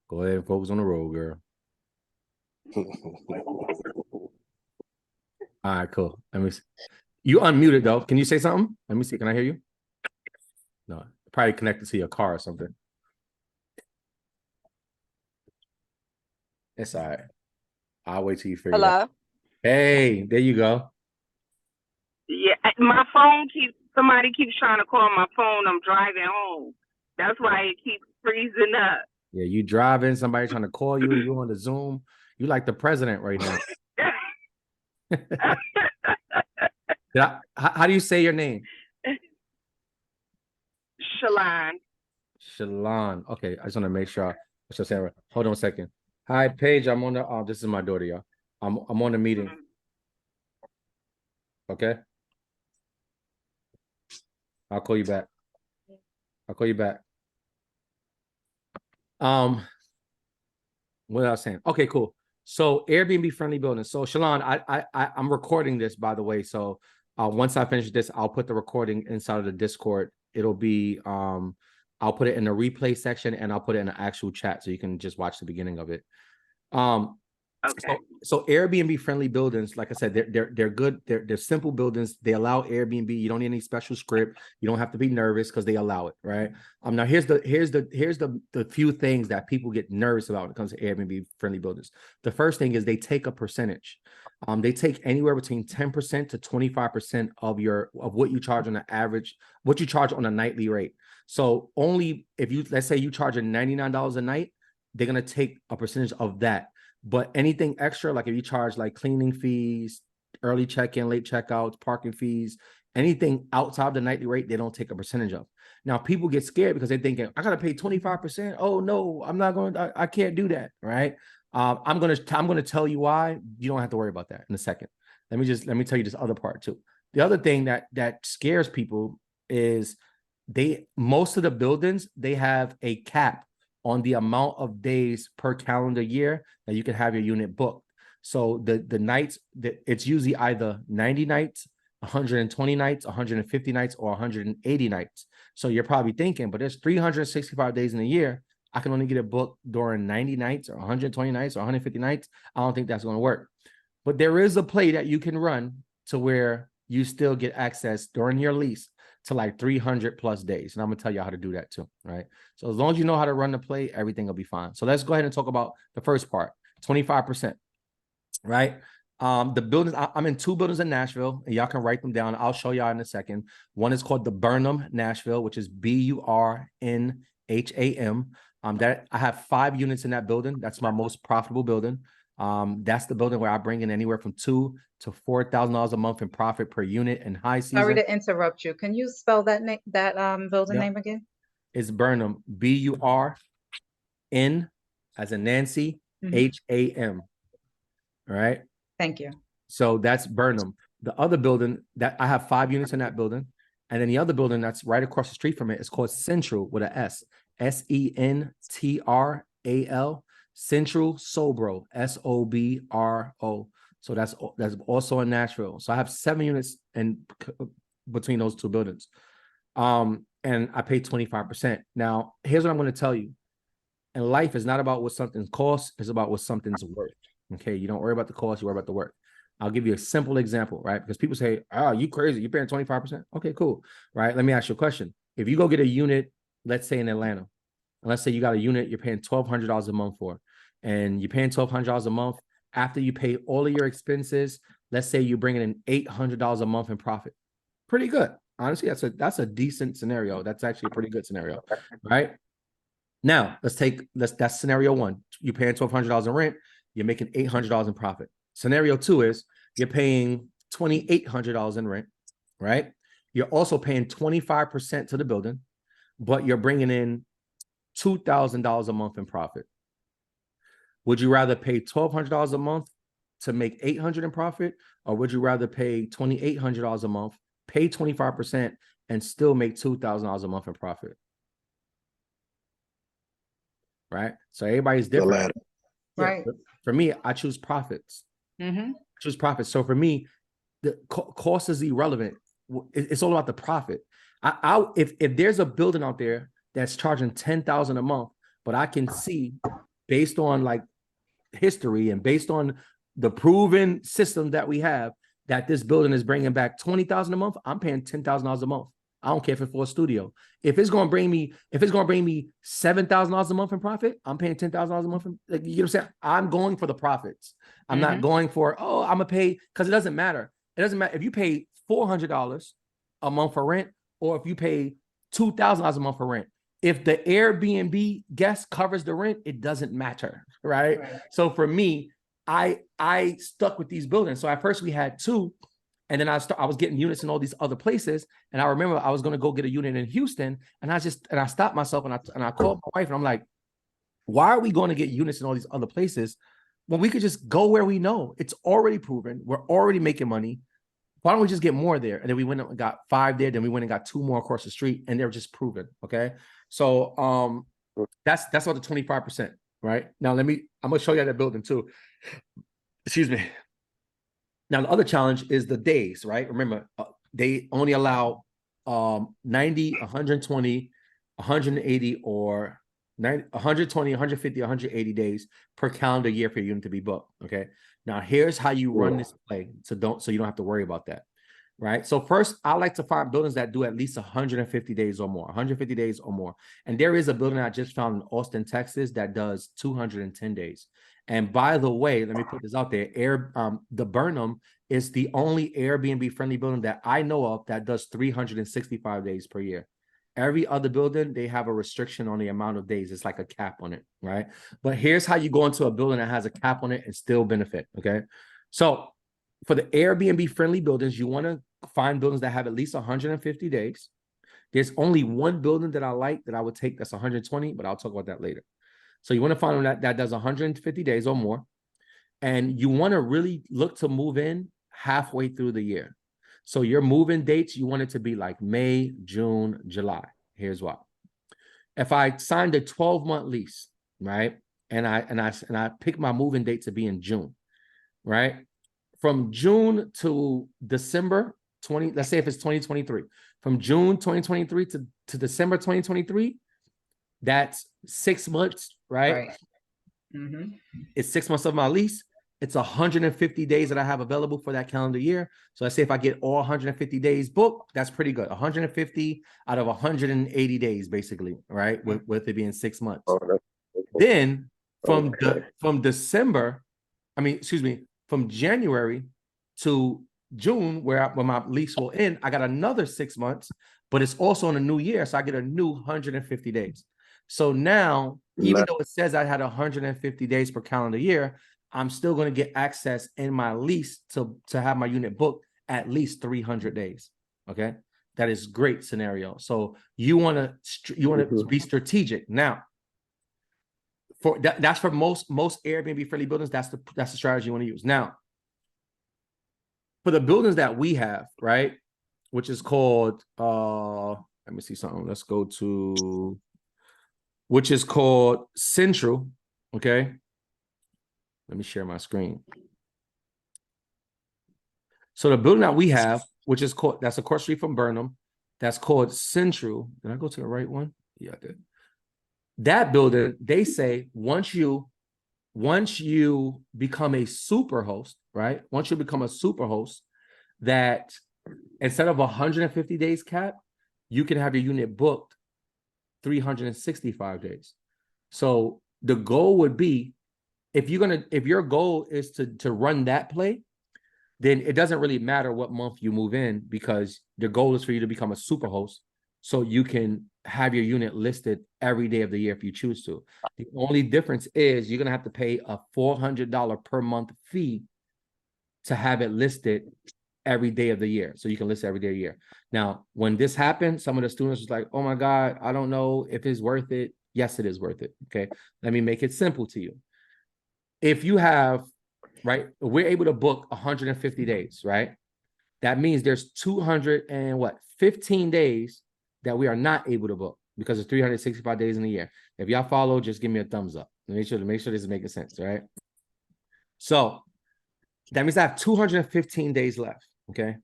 Go ahead and focus on the road, girl. All right, cool. Let me see. You unmuted though. Can you say something? Let me see. Can I hear you? No, probably connected to your car or something. It's all right. I'll wait till you figure it out. Hello? Hey, there you go. Yeah, somebody keeps trying to call my phone. I'm driving home. That's why it keeps freezing up. Yeah, you driving, somebody trying to call you, you on the Zoom. You like the president right now. How do you say your name? Shalon. Shalon. Okay, I just want to make sure. Hold on a second. Hi, Paige. I'm on the. This is my daughter, y'all. I'm on the meeting. Okay. I'll call you back. What was I saying? Okay, cool. So Airbnb friendly building. So Shalon, I'm recording this, by the way. So once I finish this, I'll put the recording inside of the Discord. It'll be I'll put it in the replay section and I'll put it in the actual chat so you can just watch the beginning of it. Okay. So Airbnb friendly buildings, like I said, they're good. They're simple buildings. They allow Airbnb. You don't need any special script. You don't have to be nervous because they allow it, right? Now here's the few things that people get nervous about when it comes to Airbnb friendly buildings. The first thing is they take a percentage. They take anywhere between 10% to 25% of what you charge on the average, what you charge on a nightly rate. So only if let's say you charge $99 a night, they're gonna take a percentage of that. But anything extra, like if you charge like cleaning fees, early check-in, late checkouts, parking fees, anything outside the nightly rate, they don't take a percentage of. Now people get scared because they're thinking, I gotta pay 25%. Oh no, I'm not going I can't do that, right? I'm gonna tell you why. You don't have to worry about that in a second. Let me tell you this other part too. The other thing that scares people is most of the buildings, they have a cap on the amount of days per calendar year that you can have your unit booked. So the nights, it's usually either 90 nights, 120 nights, 150 nights, or 180 nights. So you're probably thinking, but there's 365 days in a year. I can only get a book during 90 nights or 120 nights or 150 nights. I don't think that's going to work. But there is a play that you can run to where you still get access during your lease to like 300 plus days. And I'm gonna tell you how to do that too, right? So as long as you know how to run the play, everything will be fine. So let's go ahead and talk about the first part, 25%, right? The buildings, I'm in 2 buildings in Nashville, and y'all can write them down. I'll show y'all in a second. One is called the Burnham Nashville, which is Burnham. That I have 5 units in that building. That's my most profitable building. That's the building where I bring in anywhere from $2,000 to $4,000 a month in profit per unit in high season. Sorry to interrupt you. Can you spell that name, building name again? It's Burnham, Burn as in Nancy, Ham. All right. Thank you. So that's Burnham. The other building that I have 5 units in that building. And then the other building that's right across the street from it is called Central with a S. Central Sobro, Sobro. So that's also in Nashville. So I have 7 units in between those 2 buildings. And I pay 25%. Now, here's what I'm going to tell you. And life is not about what something costs, it's about what something's worth. Okay, you don't worry about the cost, you worry about the work. I'll give you a simple example, right? Because people say, oh, you crazy, you're paying 25%. Okay, cool. Right. Let me ask you a question. If you go get a unit, let's say in Atlanta, and let's say you got a unit you're paying $1,200 a month for, and you're paying $1,200 a month after you pay all of your expenses, let's say you're bringing in $800 a month in profit. Pretty good. Honestly, that's a decent scenario. That's actually a pretty good scenario, right? Now, that's scenario 1. You're paying $1,200 in rent, you're making $800 in profit. Scenario 2 is you're paying $2,800 in rent, right? You're also paying 25% to the building, but you're bringing in $2,000 a month in profit. Would you rather pay $1,200 a month to make $800 in profit, or would you rather pay $2,800 a month, pay 25%, and still make $2,000 a month in profit? Right? So everybody's different. Right. For me, I choose profits. Choose profits. So for me, the cost is irrelevant. It's all about the profit. If there's a building out there that's charging $10,000 a month, but I can see based on like history and based on the proven system that we have that this building is bringing back $20,000 a month, I'm paying $10,000 a month. I don't care if it's for a studio. If it's going to bring me $7,000 a month in profit, I'm paying $10,000 a month. Like, you know what I'm saying? I'm going for the profits. I'm not going for, I'm going to pay, because it doesn't matter. It doesn't matter if you pay $400 a month for rent, or if you pay $2,000 a month for rent. If the Airbnb guest covers the rent, it doesn't matter, right? So for me, I stuck with these buildings. So at first we had 2. And then I was getting units in all these other places. And I remember I was going to go get a unit in Houston. And I stopped myself and I called my wife and I'm like, why are we going to get units in all these other places when we could just go where we know? It's already proven. We're already making money. Why don't we just get more there? And then we went and got 5 there. Then we went and got 2 more across the street, and they're just proven. Okay. So that's about the 25%, right? Now I'm going to show you that building too. Excuse me. Now, the other challenge is the days, right? Remember, they only allow 90, 120, 180, or 90, 120, 150, 180 days per calendar year for your unit to be booked, okay? Now, here's how you run this play so you don't have to worry about that, right? So first, I like to find buildings that do at least 150 days or more, 150 days or more. And there is a building I just found in Austin, Texas that does 210 days. And by the way, let me put this out there. The Burnham is the only Airbnb friendly building that I know of that does 365 days per year. Every other building, they have a restriction on the amount of days. It's like a cap on it, right? But here's how you go into a building that has a cap on it and still benefit, okay? So for the Airbnb friendly buildings, you want to find buildings that have at least 150 days. There's only one building that I like that I would take that's 120, but I'll talk about that later. So you want to find one that does 150 days or more. And you want to really look to move in halfway through the year. So your move-in dates, you want it to be like May, June, July. Here's why. If I signed a 12-month lease, right? And I pick my move-in date to be in June, right? From June to December 20, let's say if it's 2023, from June 2023 to December 2023, that's 6 months, right? It's 6 months of my lease. it's 150 days that I have available for that calendar year. So let's say if I get all 150 days booked, that's pretty good. 150 out of 180 days, basically, right? With it being 6 months. Oh, Then from okay. from December, from January to June, when my lease will end, I got another 6 months, but it's also in a new year, so I get a new 150 days. So now, even though it says I had 150 days per calendar year, I'm still going to get access in my lease to have my unit booked at least 300 days. Okay, that is great scenario. So you want to be strategic now. For that's for most Airbnb friendly buildings. That's the strategy you want to use. Now, for the buildings that we have, right, which is called let me see something. Let's go to which is called Central. Okay. Let me share my screen. So the building that we have, which is called, that's across the street from Burnham, that's called Central. Did I go to the right one? Yeah, I did. That building, they say once you become a super host, right? Once you become a super host, that instead of 150 days cap, you can have your unit booked 365 days. So the goal would be, if your goal is to run that play, then it doesn't really matter what month you move in, because the goal is for you to become a super host so you can have your unit listed every day of the year if you choose to. The only difference is you're going to have to pay a $400 per month fee to have it listed every day of the year. So you can list every day of the year. Now, when this happened, some of the students was like, oh my God, I don't know if it's worth it. Yes, it is worth it. Okay. Let me make it simple to you. If you have, right, we're able to book 150 days, right? That means there's 15 days that we are not able to book because it's 365 days in a year. If y'all follow, just give me a thumbs up. Make sure this is making sense, right? So that means I have 215 days left, okay?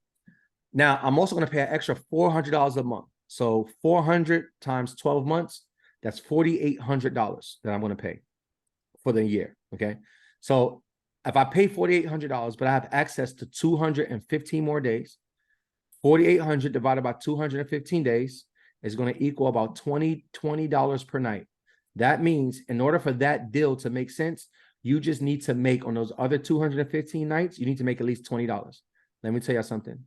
Now, I'm also going to pay an extra $400 a month. So 400 times 12 months, that's $4,800 that I'm going to pay for the year, okay? So if I pay $4,800, but I have access to 215 more days, 4,800 divided by 215 days is going to equal about $20 per night. That means in order for that deal to make sense, you just need to make, on those other 215 nights, you need to make at least $20. Let me tell you something.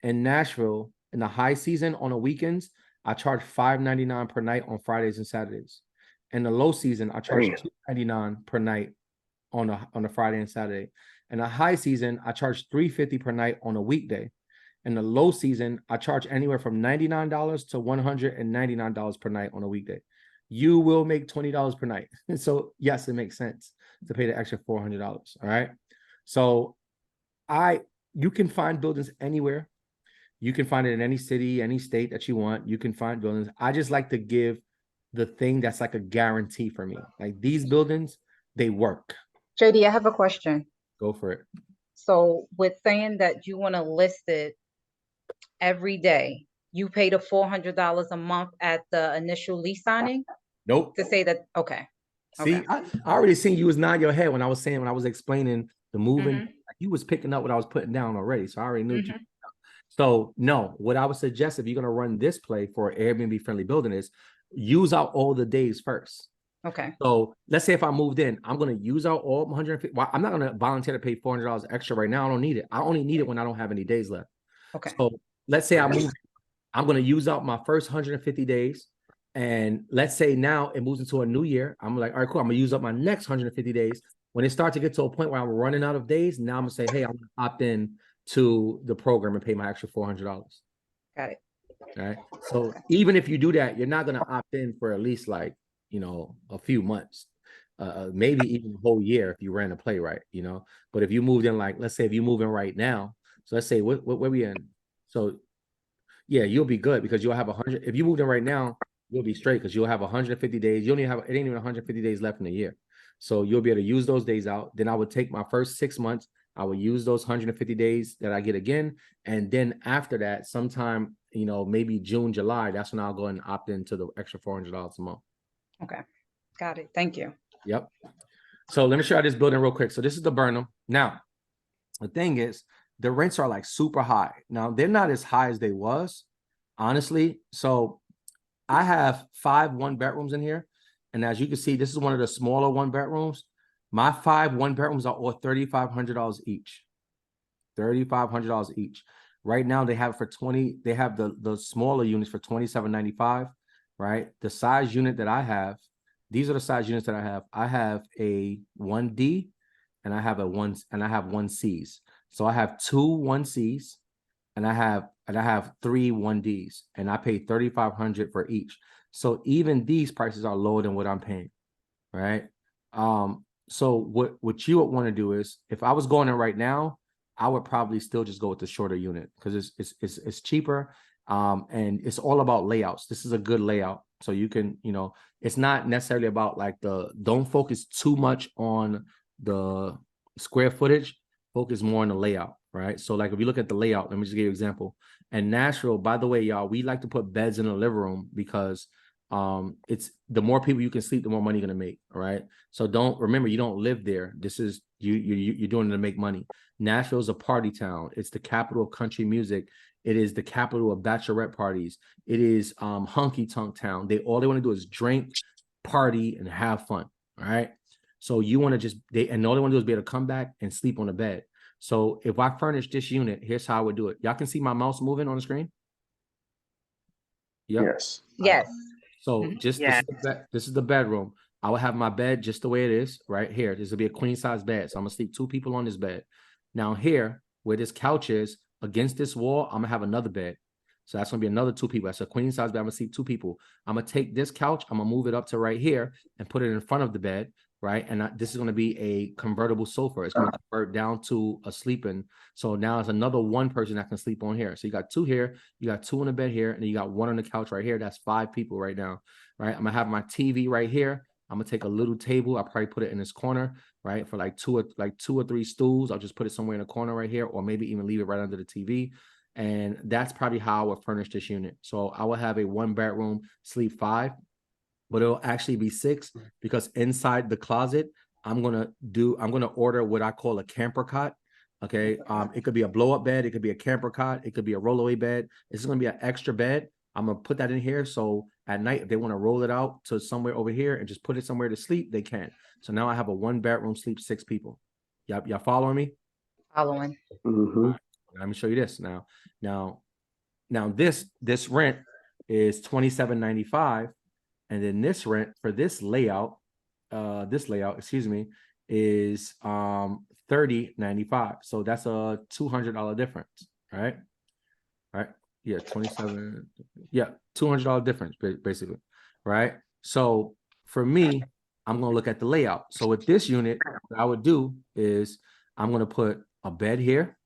In Nashville, in the high season on the weekends, I charge $5.99 per night on Fridays and Saturdays. In the low season, I charge $2.99 per night on a Friday and Saturday. In the high season, I charge $3.50 per night on a weekday. In the low season, I charge anywhere from $99 to $199 per night on a weekday. You will make $20 per night. So yes, it makes sense to pay the extra $400. All right. So you can find buildings anywhere. You can find it in any city, any state that you want. You can find buildings. I just like to give the thing that's like a guarantee for me. Like these buildings, they work. JD, I have a question. Go for it. So with saying that you want to list it every day, you pay the $400 a month at the initial lease signing? Nope. To say that, okay. See, okay. I already seen you was nodding your head when I was explaining the moving. You was picking up what I was putting down already. So I already knew you. So no, what I would suggest if you're going to run this play for an Airbnb friendly building is use out all the days first. Okay. So let's say if I moved in, I'm going to use out all 150. Well, I'm not going to volunteer to pay $400 extra right now. I don't need it. I only need it when I don't have any days left. Okay. So let's say I move, I'm going to use out my first 150 days. And let's say now it moves into a new year. I'm like, all right, cool. I'm going to use up my next 150 days. When it starts to get to a point where I'm running out of days, now I'm going to say, hey, I'm going to opt in to the program and pay my extra $400. Got it. All right. So even if you do that, you're not going to opt in for at least like, a few months, maybe even a whole year if you ran a play right, But if you moved in, like, let's say if you move in right now, so let's say where we in. So yeah, you'll be good because you'll have 100. If you moved in right now, you'll be straight because you'll have 150 days. You only have, it ain't even 150 days left in a year. So you'll be able to use those days out. Then I would take my first 6 months. I would use those 150 days that I get again. And then after that, sometime, maybe June, July, that's when I'll go and opt into the extra $400 a month. Okay. Got it. Thank you. Yep. So let me show you this building real quick. So this is the Burnham. Now, the thing is, the rents are like super high. Now, they're not as high as they was, honestly. So I have 5 1-bedrooms in here. And as you can see, this is one of the smaller 1-bedrooms. My 5 1-bedrooms are all $3,500 each. $3,500 each. Right now, they have for 20, they have the smaller units for $2,795, right? The size unit that I have, these are the size units that I have. I have a 1D and I have 1Cs. So I have 2 1Cs and I have 3 1Ds, and I pay $3,500 for each. So even these prices are lower than what I'm paying, right? So what you would want to do is, if I was going in right now, I would probably still just go with the shorter unit because it's cheaper. And it's all about layouts. This is a good layout. So you can, it's not necessarily about like don't focus too much on the square footage, focus more on the layout, right? So like if you look at the layout, let me just give you an example. And Nashville, by the way, y'all, we like to put beds in the living room because it's the more people you can sleep, the more money you're gonna make. All right. So remember, you don't live there. This is you're doing it to make money. Nashville is a party town. It's the capital of country music. It is the capital of bachelorette parties. It is honky tonk town. All they want to do is drink, party, and have fun. All right. So you want to and all they want to do is be able to come back and sleep on the bed. So if I furnish this unit, here's how I would do it. Y'all can see my mouse moving on the screen? Yep. Yes. Yes. So Yes. this is the bedroom. I will have my bed just the way it is right here. This will be a queen size bed. So I'm gonna sleep 2 people on this bed. Now here, where this couch is, against this wall, I'm gonna have another bed. So that's gonna be another 2 people. That's a queen size bed. I'm gonna sleep 2 people. I'm gonna take this couch, I'm gonna move it up to right here and put it in front of the bed, right? And this is gonna be a convertible sofa. It's gonna convert down to a sleeping. So now it's another 1 person that can sleep on here. So you got 2 here, you got 2 on the bed here, and then you got 1 on the couch right here. That's 5 people right now, right? I'm gonna have my TV right here. I'm gonna take a little table. I'll probably put it in this corner, right? For like 2 or 3 stools. I'll just put it somewhere in the corner right here, or maybe even leave it right under the TV. And that's probably how I would furnish this unit. So I will have a 1-bedroom, sleep 5, but it'll actually be 6 because inside the closet, I'm gonna order what I call a camper cot. Okay. It could be a blow-up bed, it could be a camper cot, it could be a rollaway bed. It's gonna be an extra bed. I'm gonna put that in here. So at night, if they want to roll it out to somewhere over here and just put it somewhere to sleep, they can. So now I have a 1-bedroom, sleep 6 people. Y'all following me? Following. Mm-hmm. Let me show you this now. Now this rent is $27.95, and then this rent for this layout, excuse me, is $30.95. So that's a $200 difference, right? Right? Yeah, 27. Yeah, $200 difference basically, right? So for me, I'm gonna look at the layout. So with this unit, what I would do is I'm gonna put a bed here,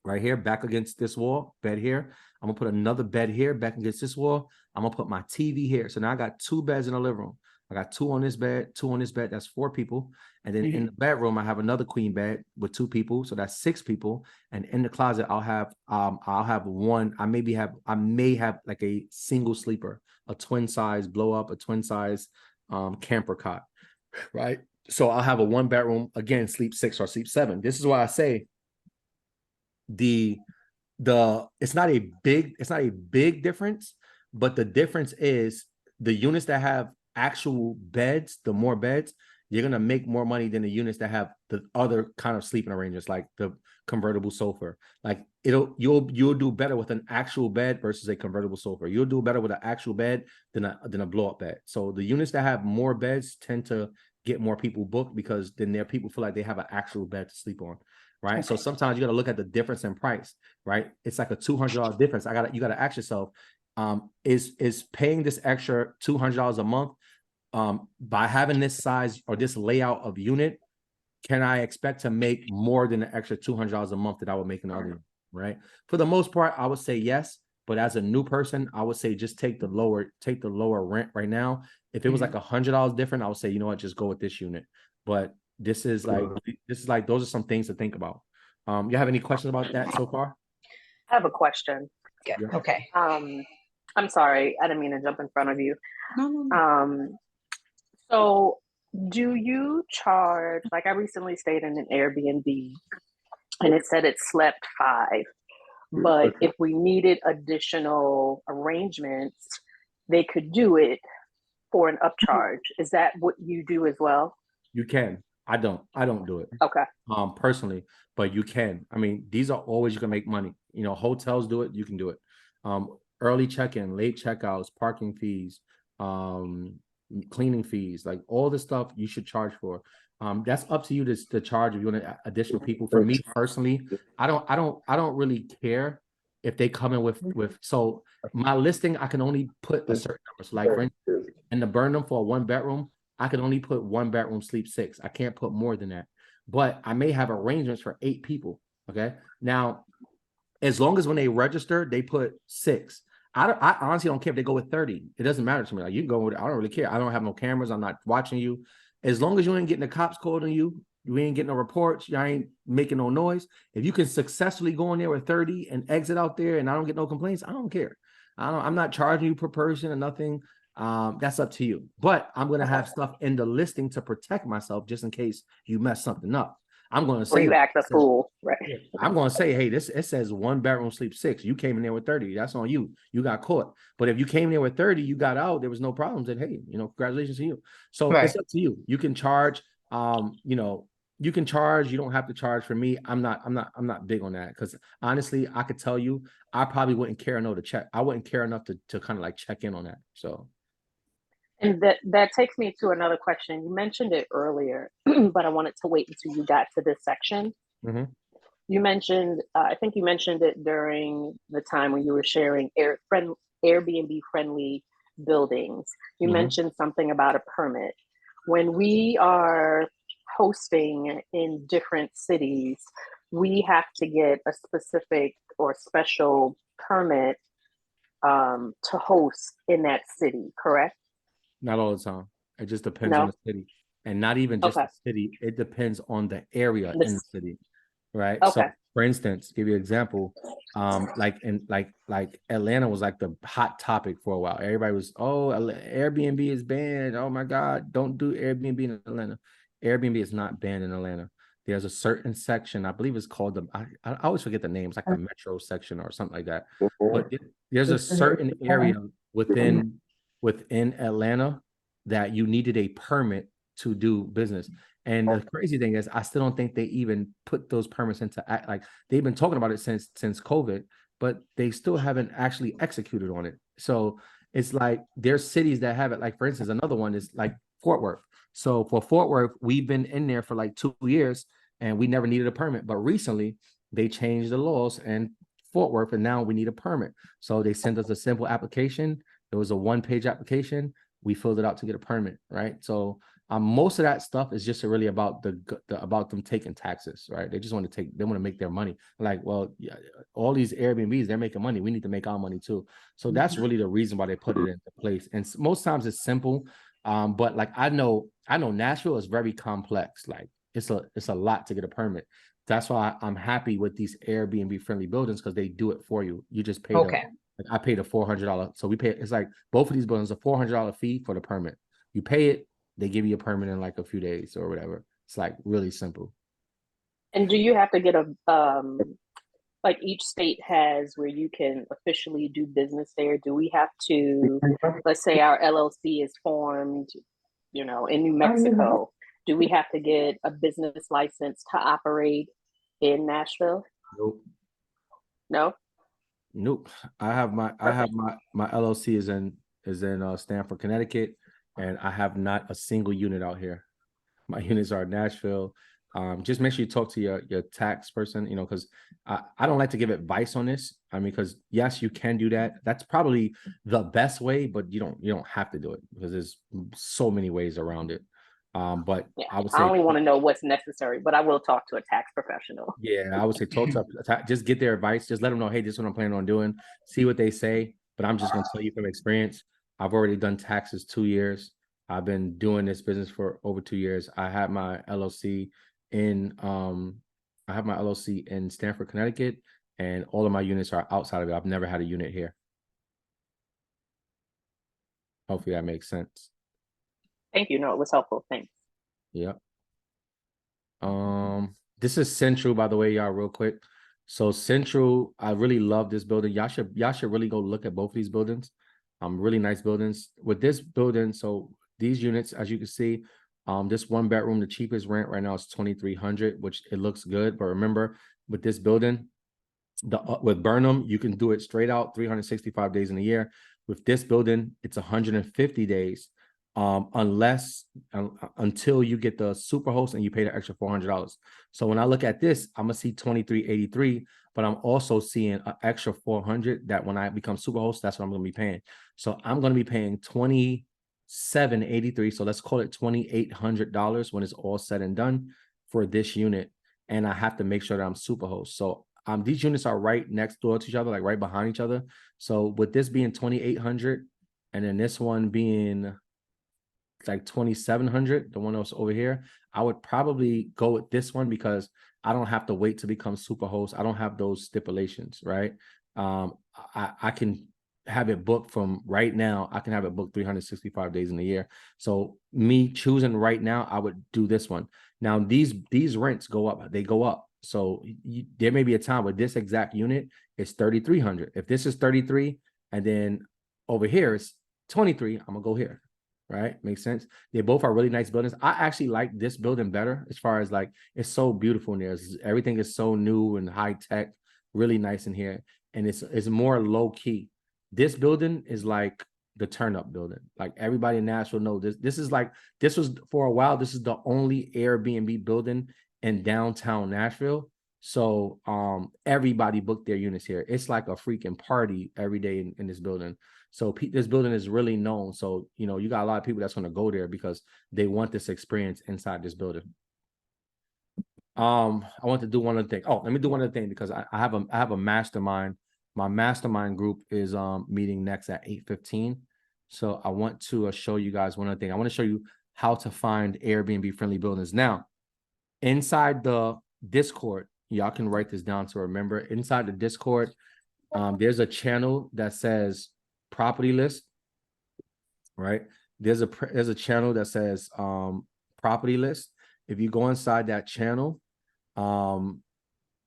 right here, back against this wall, bed here. I'm gonna put another bed here, back against this wall. I'm gonna put my TV here. So now I got 2 beds in the living room. I got 2 on this bed, 2 on this bed. That's 4 people. And then in the bedroom, I have another queen bed with 2 people. So that's 6 people. And in the closet, I'll have 1. I may have like a single sleeper, a twin size blow up, a twin size camper cot, right? So I'll have a 1-bedroom, again, sleep 6 or sleep 7. This is why I say it's not a big difference, but the difference is the units that have actual beds, the more beds, you're gonna make more money than the units that have the other kind of sleeping arrangements, like the convertible sofa. Like you'll do better with an actual bed versus a convertible sofa. You'll do better with an actual bed than a blow-up bed. So the units that have more beds tend to get more people booked because then their people feel like they have an actual bed to sleep on. Right. Okay. So sometimes you got to look at the difference in price, right? It's like a $200 difference. You got to ask yourself, is paying this extra $200 a month by having this size or this layout of unit, can I expect to make more than the extra $200 a month that I would make in the other unit, right? For the most part, I would say yes. But as a new person, I would say just take the lower rent right now. If it was like $100 different, I would say, you know what, just go with this unit. But this is like those are some things to think about. You have any questions about that so far? I have a question. Yeah. Okay. I'm sorry, I didn't mean to jump in front of you. No. So Do you charge, like I recently stayed in an Airbnb and it said it slept 5, but if we needed additional arrangements, they could do it for an upcharge. Is that what you do as well? You can. I don't do it. Okay. Personally, but you can. I mean, these are always you can make money. You know, hotels do it, you can do it. Early check-in, late checkouts, parking fees, cleaning fees, like all the stuff you should charge for. That's up to you to charge if you want additional people. For me personally, I don't really care if they come in with so my listing, I can only put a certain number. So like for instance, in the Burnham for a 1-bedroom, I can only put 1-bedroom sleep 6. I can't put more than that. But I may have arrangements for 8 people. Okay. Now, as long as when they register, they put 6. I honestly don't care if they go with 30. It doesn't matter to me. Like you can go with, I don't really care. I don't have no cameras. I'm not watching you. As long as you ain't getting the cops called on you, you ain't getting no reports, you ain't making no noise. If you can successfully go in there with 30 and exit out there and I don't get no complaints, I don't care. I'm not charging you per person or nothing. That's up to you. But I'm gonna have stuff in the listing to protect myself just in case you mess something up. I'm going to Or say, you act a fool, right? I'm going to say, hey, it says 1-bedroom sleep 6. You came in there with 30. That's on you. You got caught. But if you came in there with 30, you got out. There was no problems. Then hey, congratulations to you. So it's up to you. You can charge. You can charge. You don't have to charge. For me, I'm not big on that because honestly, I could tell you, I probably wouldn't care enough to check. I wouldn't care enough to kind of like check in on that. So. And that takes me to another question. You mentioned it earlier, but I wanted to wait until you got to this section. Mm-hmm. You mentioned, I think you mentioned it during the time when you were sharing Airbnb friendly buildings. You mentioned something about a permit. When we are hosting in different cities, we have to get a specific or special permit to host in that city, correct? Not all the time. It just depends on the city. And not even just the city. It depends on the area in the city. Right. Okay. So for instance, give you an example, like Atlanta was like the hot topic for a while. Everybody was, Airbnb is banned. Oh my God, don't do Airbnb in Atlanta. Airbnb is not banned in Atlanta. There's a certain section, I believe it's called I always forget the names, like the metro section or something like that. But there's a certain area within Atlanta that you needed a permit to do business. And the crazy thing is, I still don't think they even put those permits into act. Like they've been talking about it since COVID, but they still haven't actually executed on it. So it's like there's cities that have it. Like for instance, another one is like Fort Worth. So for Fort Worth, we've been in there for like 2 years and we never needed a permit. But recently they changed the laws and Fort Worth, and now we need a permit. So they sent us a simple application. It was a 1-page application. We filled it out to get a permit, right? So most of that stuff is just really about about them taking taxes, right? They just want to make their money. Like, well, yeah, all these Airbnbs, they're making money. We need to make our money too. So that's really the reason why they put it into place. And most times it's simple, but like I know Nashville is very complex. Like it's a lot to get a permit. That's why I'm happy with these Airbnb friendly buildings because they do it for you. You just pay I paid a $400. So we pay. It's like both of these buildings a $400 fee for the permit. You pay it, they give you a permit in like a few days or whatever. It's like really simple. And do you have to get like each state has where you can officially do business there? Do we have to, let's say our LLC is formed, in New Mexico, do we have to get a business license to operate in Nashville? Nope. No? Nope. I have my LLC is in Stamford, Connecticut, and I have not a single unit out here. My units are in Nashville. Just make sure you talk to your tax person, because I don't like to give advice on this. I mean, because yes, you can do that. That's probably the best way, but you don't have to do it because there's so many ways around it. But yeah, I would say I only want to know what's necessary, but I will talk to a tax professional. Yeah, I would say talk to just get their advice. Just let them know, hey, this is what I'm planning on doing. See what they say. But I'm just gonna tell you from experience. I've already done taxes 2 years. I've been doing this business for over 2 years. I have my LLC in Stamford, Connecticut, and all of my units are outside of it. I've never had a unit here. Hopefully that makes sense. Thank you. No, it was helpful. Thanks. Yep. This is Central, by the way, y'all, real quick. So Central, I really love this building. Y'all should really go look at both of these buildings. Really nice buildings. With this building, so these units, as you can see, this 1 bedroom, the cheapest rent right now is $2,300, which it looks good. But remember, with this building, with Burnham, you can do it straight out 365 days in a year. With this building, it's 150 days, until you get the super host and you pay the extra $400. So when I look at this, I'm gonna see 2383, but I'm also seeing an extra 400 that when I become super host, that's what I'm gonna be paying. So I'm gonna be paying 2783. So let's call it $2,800 when it's all said and done for this unit. And I have to make sure that I'm super host. So these units are right next door to each other, like right behind each other. So with this being 2,800 and then this one being like 2,700, the one that's over here, I would probably go with this one because I don't have to wait to become super host. I don't have those stipulations, right? I can have it booked from right now. I can have it booked 365 days in a year. So me choosing right now, I would do this one. Now these rents go up, they go up. So there may be a time where this exact unit is 3,300. If this is 33 and then over here is 23, I'm gonna go here. Right? Makes sense. They both are really nice buildings. I actually like this building better as far as like, it's so beautiful in there. Everything is so new and high tech, really nice in here. And it's more low key. This building is like the turn up building. Like everybody in Nashville knows this. This was for a while. This is the only Airbnb building in downtown Nashville. So everybody booked their units here. It's like a freaking party every day in this building. So this building is really known. So, you know, you got a lot of people that's going to go there because they want this experience inside this building. I want to do one other thing. Oh, let me do one other thing because I have a mastermind. My mastermind group is meeting next at 8:15. So I want to show you guys one other thing. I want to show you how to find Airbnb friendly buildings. Now, inside the Discord, y'all can write this down to remember. Inside the Discord, there's a channel that says property list, right? There's a channel that says property list. If you go inside that channel,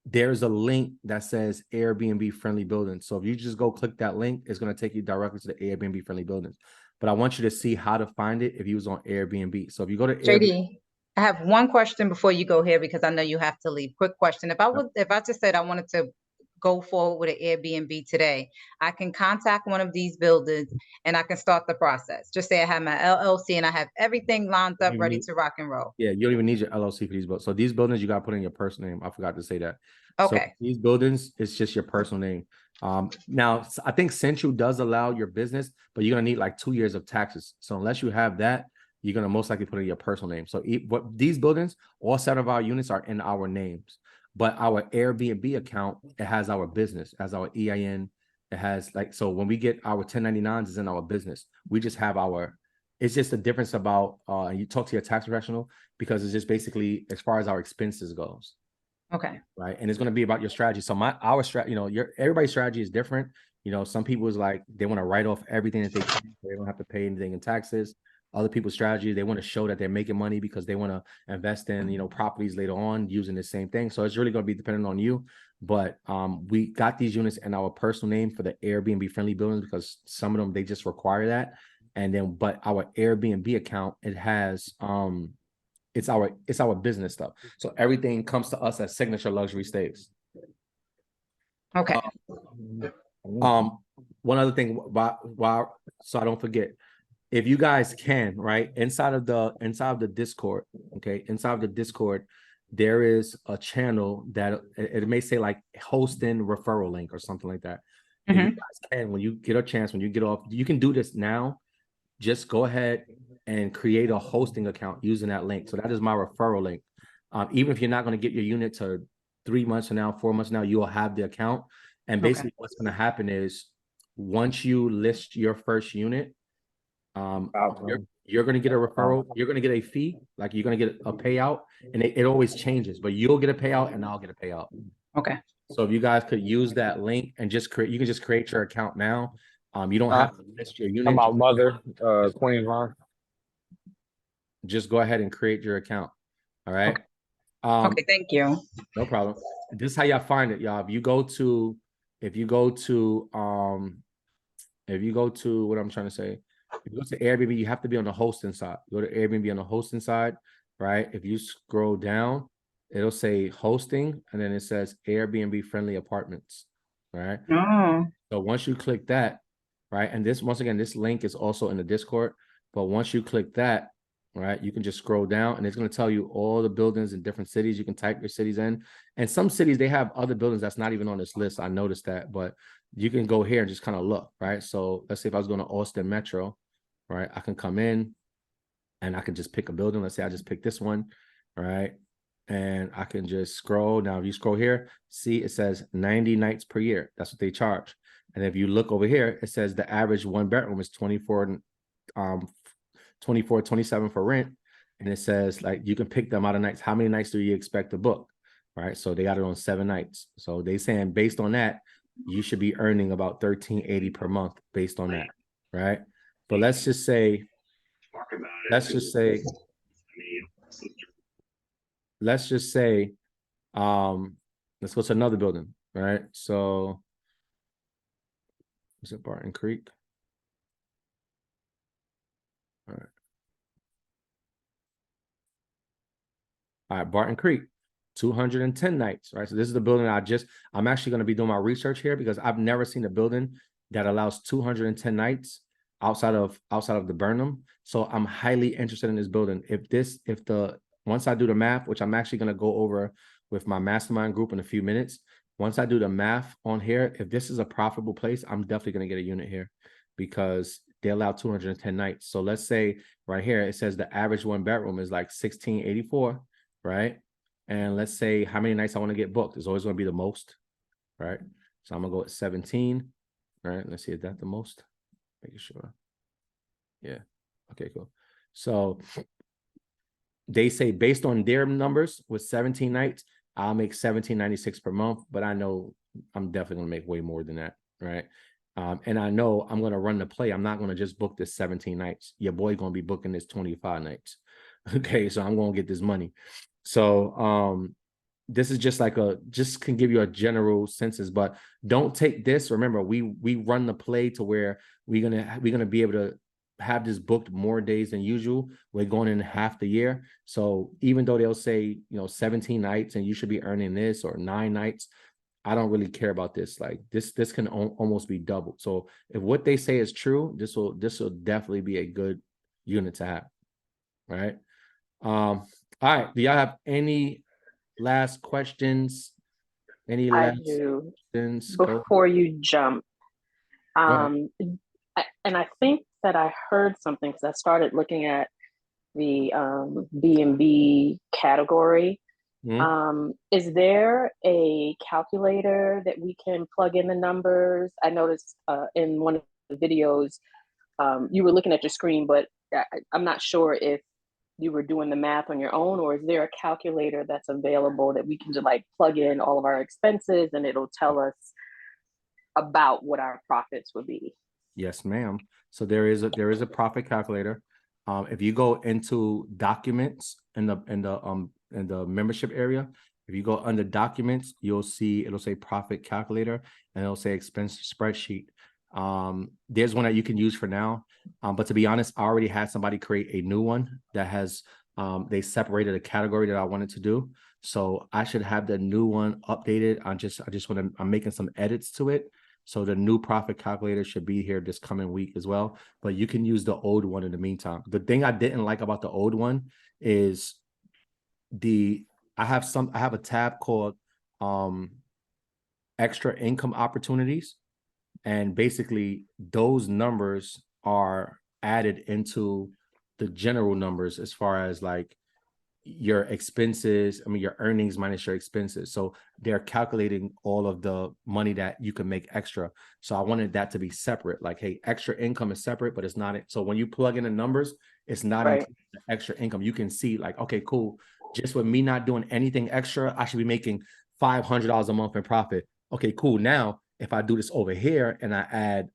there's a link that says Airbnb friendly buildings. So if you just go click that link, it's going to take you directly to the Airbnb friendly buildings. But I want you to see how to find it if you was on Airbnb. So if you go to JD, I have one question before you go here because I know you have to leave. Quick question. If I just said I wanted to go forward with an Airbnb today, I can contact one of these buildings and I can start the process. Just say I have my LLC and I have everything lined up, ready to rock and roll. Yeah, you don't even need your LLC for these buildings. So these buildings, you got to put in your personal name. I forgot to say that. Okay. So these buildings, it's just your personal name. Now, I think Central does allow your business, but you're going to need like 2 years of taxes. So unless you have that, you're going to most likely put in your personal name. So these buildings, all 7 of our units are in our names. But our Airbnb account, it has our business, as our EIN. It has like, so when we get our 1099s, is in our business. We just have it's just a difference about, you talk to your tax professional because it's just basically as far as our expenses goes. Okay. Right. And it's going to be about your strategy. So our strategy, you know, everybody's strategy is different. You know, some people is like, they want to write off everything that they can, so they don't have to pay anything in taxes. Other people's strategy, they want to show that they're making money because they want to invest in, you know, properties later on using the same thing. So it's really going to be dependent on you. But we got these units in our personal name for the Airbnb friendly buildings because some of them, they just require that. And then, but our Airbnb account, it has, it's our business stuff. So everything comes to us as Signature Luxury Stays. Okay. One other thing, so I don't forget, if you guys can, right, inside of the Discord, okay, inside of the Discord, there is a channel that it may say like hosting referral link or something like that. Mm-hmm. And you guys can, when you get a chance, when you get off, you can do this now. Just go ahead and create a hosting account using that link. So that is my referral link. Even if you're not going to get your unit to 3 months from now, 4 months from now, you'll have the account. And basically what's going to happen is once you list your first unit, you're going to get a referral. You're going to get a fee, like you're going to get a payout, and it always changes, but you'll get a payout and I'll get a payout. Okay. So if you guys could use that link and you can just create your account now. You don't have to list your unit. My mother, Queen Vaughn. just go ahead and create your account. All right. Okay. Okay, thank you. No problem. This is how y'all find it, y'all. If you go to what I'm trying to say, if you go to Airbnb, you have to be on the hosting side. Go to Airbnb on the hosting side, right? If you scroll down, it'll say hosting, and then it says Airbnb friendly apartments, right? Oh, So once you click that, right, and this, once again, this link is also in the Discord, but once you click that, right, you can just scroll down and it's going to tell you all the buildings in different cities. You can type your cities in, and some cities, they have other buildings that's not even on this list. I noticed that, but you can go here and just kind of look, right? So let's say if I was going to Austin Metro, right, I can come in and I can just pick a building. Let's say I just pick this one, right? And I can just scroll. Now, if you scroll here, see, it says 90 nights per year. That's what they charge. And if you look over here, it says the average one bedroom is 24, 27 for rent. And it says like you can pick the amount of nights. How many nights do you expect to book? Right. So they got it on 7 nights. So they saying based on that, you should be earning about $13.80 per month based on that. Right. But let's just say, let's just say, let's go to another building. Right. So is it Barton Creek? All right. All right, Barton Creek, 210 nights, right? So this is the building I'm actually going to be doing my research here because I've never seen a building that allows 210 nights outside of the Burnham. So I'm highly interested in this building. Once I do the math, which I'm actually going to go over with my mastermind group in a few minutes, once I do the math on here, if this is a profitable place, I'm definitely going to get a unit here because they allow 210 nights. So let's say right here, it says the average one bedroom is like 1684, right? And let's say how many nights I want to get booked. It's always going to be the most, right? So I'm going to go at 17, right? Let's see, is that the most? Making sure. Yeah. Okay, cool. So they say based on their numbers with 17 nights, I'll make $17.96 per month, but I know I'm definitely going to make way more than that, right? And I know I'm going to run the play. I'm not going to just book this 17 nights. Your boy going to be booking this 25 nights. Okay, so I'm going to get this money. So this is just like just can give you a general census, but don't take this. Remember, we run the play to where we're gonna be able to have this booked more days than usual. We're going in half the year. So even though they'll say, 17 nights and you should be earning this or 9 nights, I don't really care about this. Like this can almost be doubled. So if what they say is true, this will definitely be a good unit to have. Right. All right. Do y'all have any last questions? Any I last do. questions? Before you jump, and I think that I heard something because I started looking at the B&B category. Is there a calculator that we can plug in the numbers? I noticed in one of the videos you were looking at your screen, but I'm not sure if you were doing the math on your own, or is there a calculator that's available that we can just like plug in all of our expenses and it'll tell us about what our profits would be? Yes, ma'am. So there is a profit calculator. If you go into documents in the membership area, if you go under documents, you'll see it'll say profit calculator and it'll say expense spreadsheet. There's one that you can use for now. But to be honest, I already had somebody create a new one that has they separated a category that I wanted to do. So I should have the new one updated. I'm making some edits to it. So the new profit calculator should be here this coming week as well. But you can use the old one in the meantime. The thing I didn't like about the old one is I have a tab called extra income opportunities. And basically those numbers are added into the general numbers as far as like your expenses, your earnings minus your expenses. So they're calculating all of the money that you can make extra. So I wanted that to be separate. Like, hey, extra income is separate, but it's not. So when you plug in the numbers, it's not right. the extra income. You can see like, okay, cool. Just with me not doing anything extra, I should be making $500 a month in profit. Okay, cool. Now, if I do this over here and I add,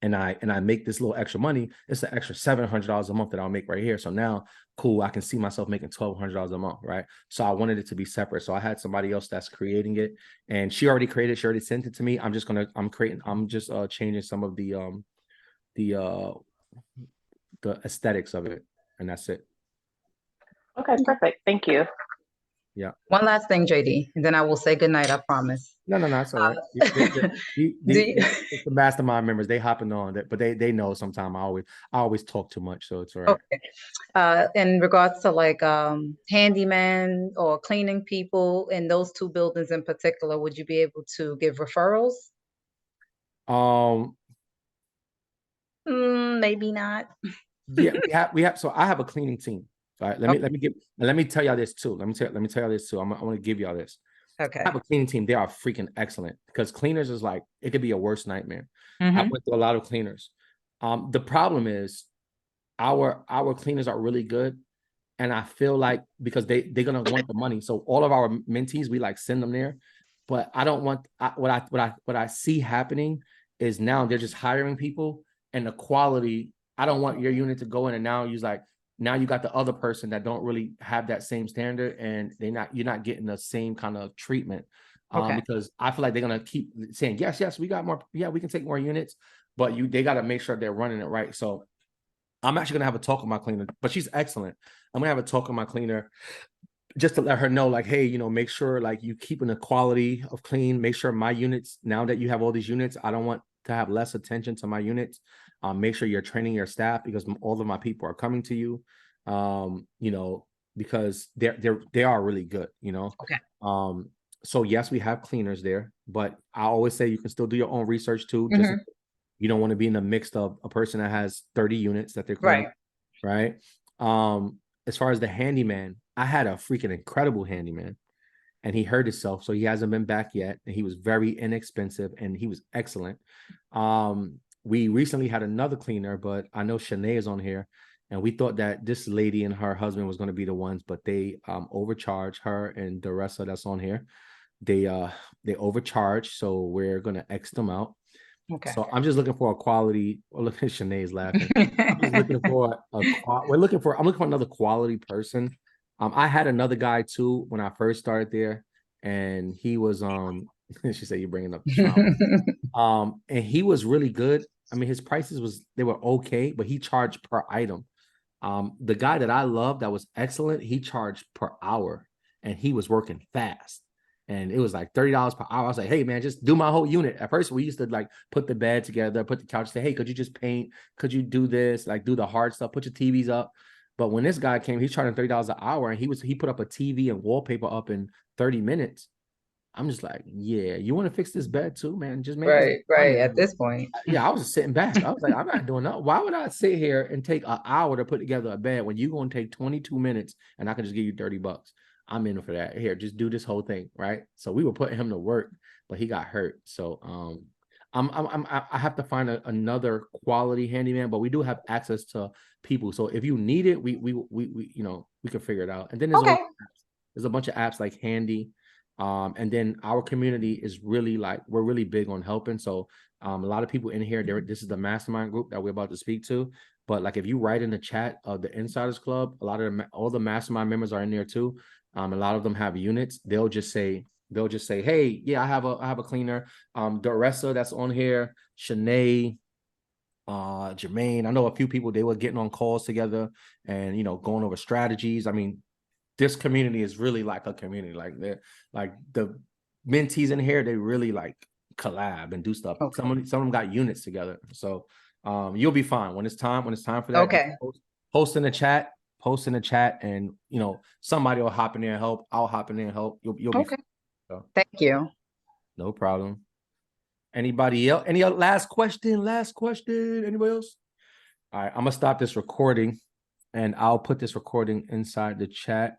and I make this little extra money, it's an extra $700 a month that I'll make right here. So now, cool, I can see myself making $1,200 a month, right? So I wanted it to be separate. So I had somebody else that's creating it, and she already created, she already sent it to me. I'm just changing some of the aesthetics of it, and that's it. Okay, perfect. Thank you. Yeah. One last thing, JD, and then I will say goodnight, I promise. No, it's all right. It's the mastermind members, they hopping on that, but they know sometime I always talk too much, so it's all right. Okay. In regards to like handyman or cleaning people in those two buildings in particular, would you be able to give referrals? Maybe not. Yeah, we have. So I have a cleaning team. All right, let me tell y'all this too. Let me tell y'all this too. I want to give y'all this. Okay. I have a cleaning team. They are freaking excellent, because cleaners is like, it could be a worst nightmare. Mhm. I went through a lot of cleaners. The problem is our cleaners are really good, and I feel like because they're gonna want the money. So all of our mentees, we like send them there, but I don't want what I see happening is now they're just hiring people, and the quality. I don't want your unit to go in and now you got the other person that don't really have that same standard, and you're not getting the same kind of treatment. Okay. Because I feel like they're gonna keep saying yes, we got more, yeah, we can take more units, but they got to make sure they're running it right. So I'm actually gonna have a talk with my cleaner, but she's excellent. I'm gonna have a talk with my cleaner just to let her know, like, hey, make sure like you keeping the quality of clean. Make sure my units, now that you have all these units, I don't want to have less attention to my units. Make sure you're training your staff, because all of my people are coming to you. Because they are really good. Okay. So yes, we have cleaners there, but I always say you can still do your own research too. Just you don't want to be in the mix of a person that has 30 units that they're cleaning, right? As far as the handyman, I had a freaking incredible handyman, and he hurt himself, so he hasn't been back yet. And he was very inexpensive, and he was excellent. We recently had another cleaner, but I know Shanae is on here, and we thought that this lady and her husband was going to be the ones, but they overcharged her and the rest of that's on here. They overcharged, so we're gonna X them out. Okay. So I'm just looking for a quality. Oh, look at Shanae's laughing. I'm just looking for I'm looking for another quality person. I had another guy too when I first started there, and he was she said, you're bringing up the trauma. And he was really good. I mean, his prices they were okay, but he charged per item. The guy that I loved that was excellent, he charged per hour, and he was working fast. And it was like $30 per hour. I was like, hey man, just do my whole unit. At first, we used to like put the bed together, put the couch, say, hey, could you just paint? Could you do this? Like do the hard stuff, put your TVs up. But when this guy came, he's charging $30 an hour, and he put up a TV and wallpaper up in 30 minutes. I'm just like, yeah, you want to fix this bed too, man? Just make right. At this point. Yeah, I was just sitting back. I was like, I'm not doing that. Why would I sit here and take an hour to put together a bed when you're going to take 22 minutes and I can just give you $30? I'm in for that. Here, just do this whole thing, right? So we were putting him to work, but he got hurt. So I have to find another quality handyman, but we do have access to people. So if you need it, we can figure it out. And then there's a bunch of apps like Handy. And then our community is really we're really big on helping. So a lot of people in here, this is the mastermind group that we're about to speak to. But like if you write in the chat of the Insiders Club, all the mastermind members are in there too. A lot of them have units. They'll just say, hey, yeah, I have a cleaner. Doressa that's on here, Shanae, Jermaine. I know a few people, they were getting on calls together and going over strategies. I mean, this community is really like a community. Like the mentees in here, they really like collab and do stuff. Okay. Some of them got units together. So you'll be fine when it's time for that. Okay. Post in the chat, and somebody will hop in there and help. I'll hop in there and help. You'll be fine. So, thank you. no problem. Anybody else? Any other last question? Anybody else? All right, I'm gonna stop this recording, and I'll put this recording inside the chat.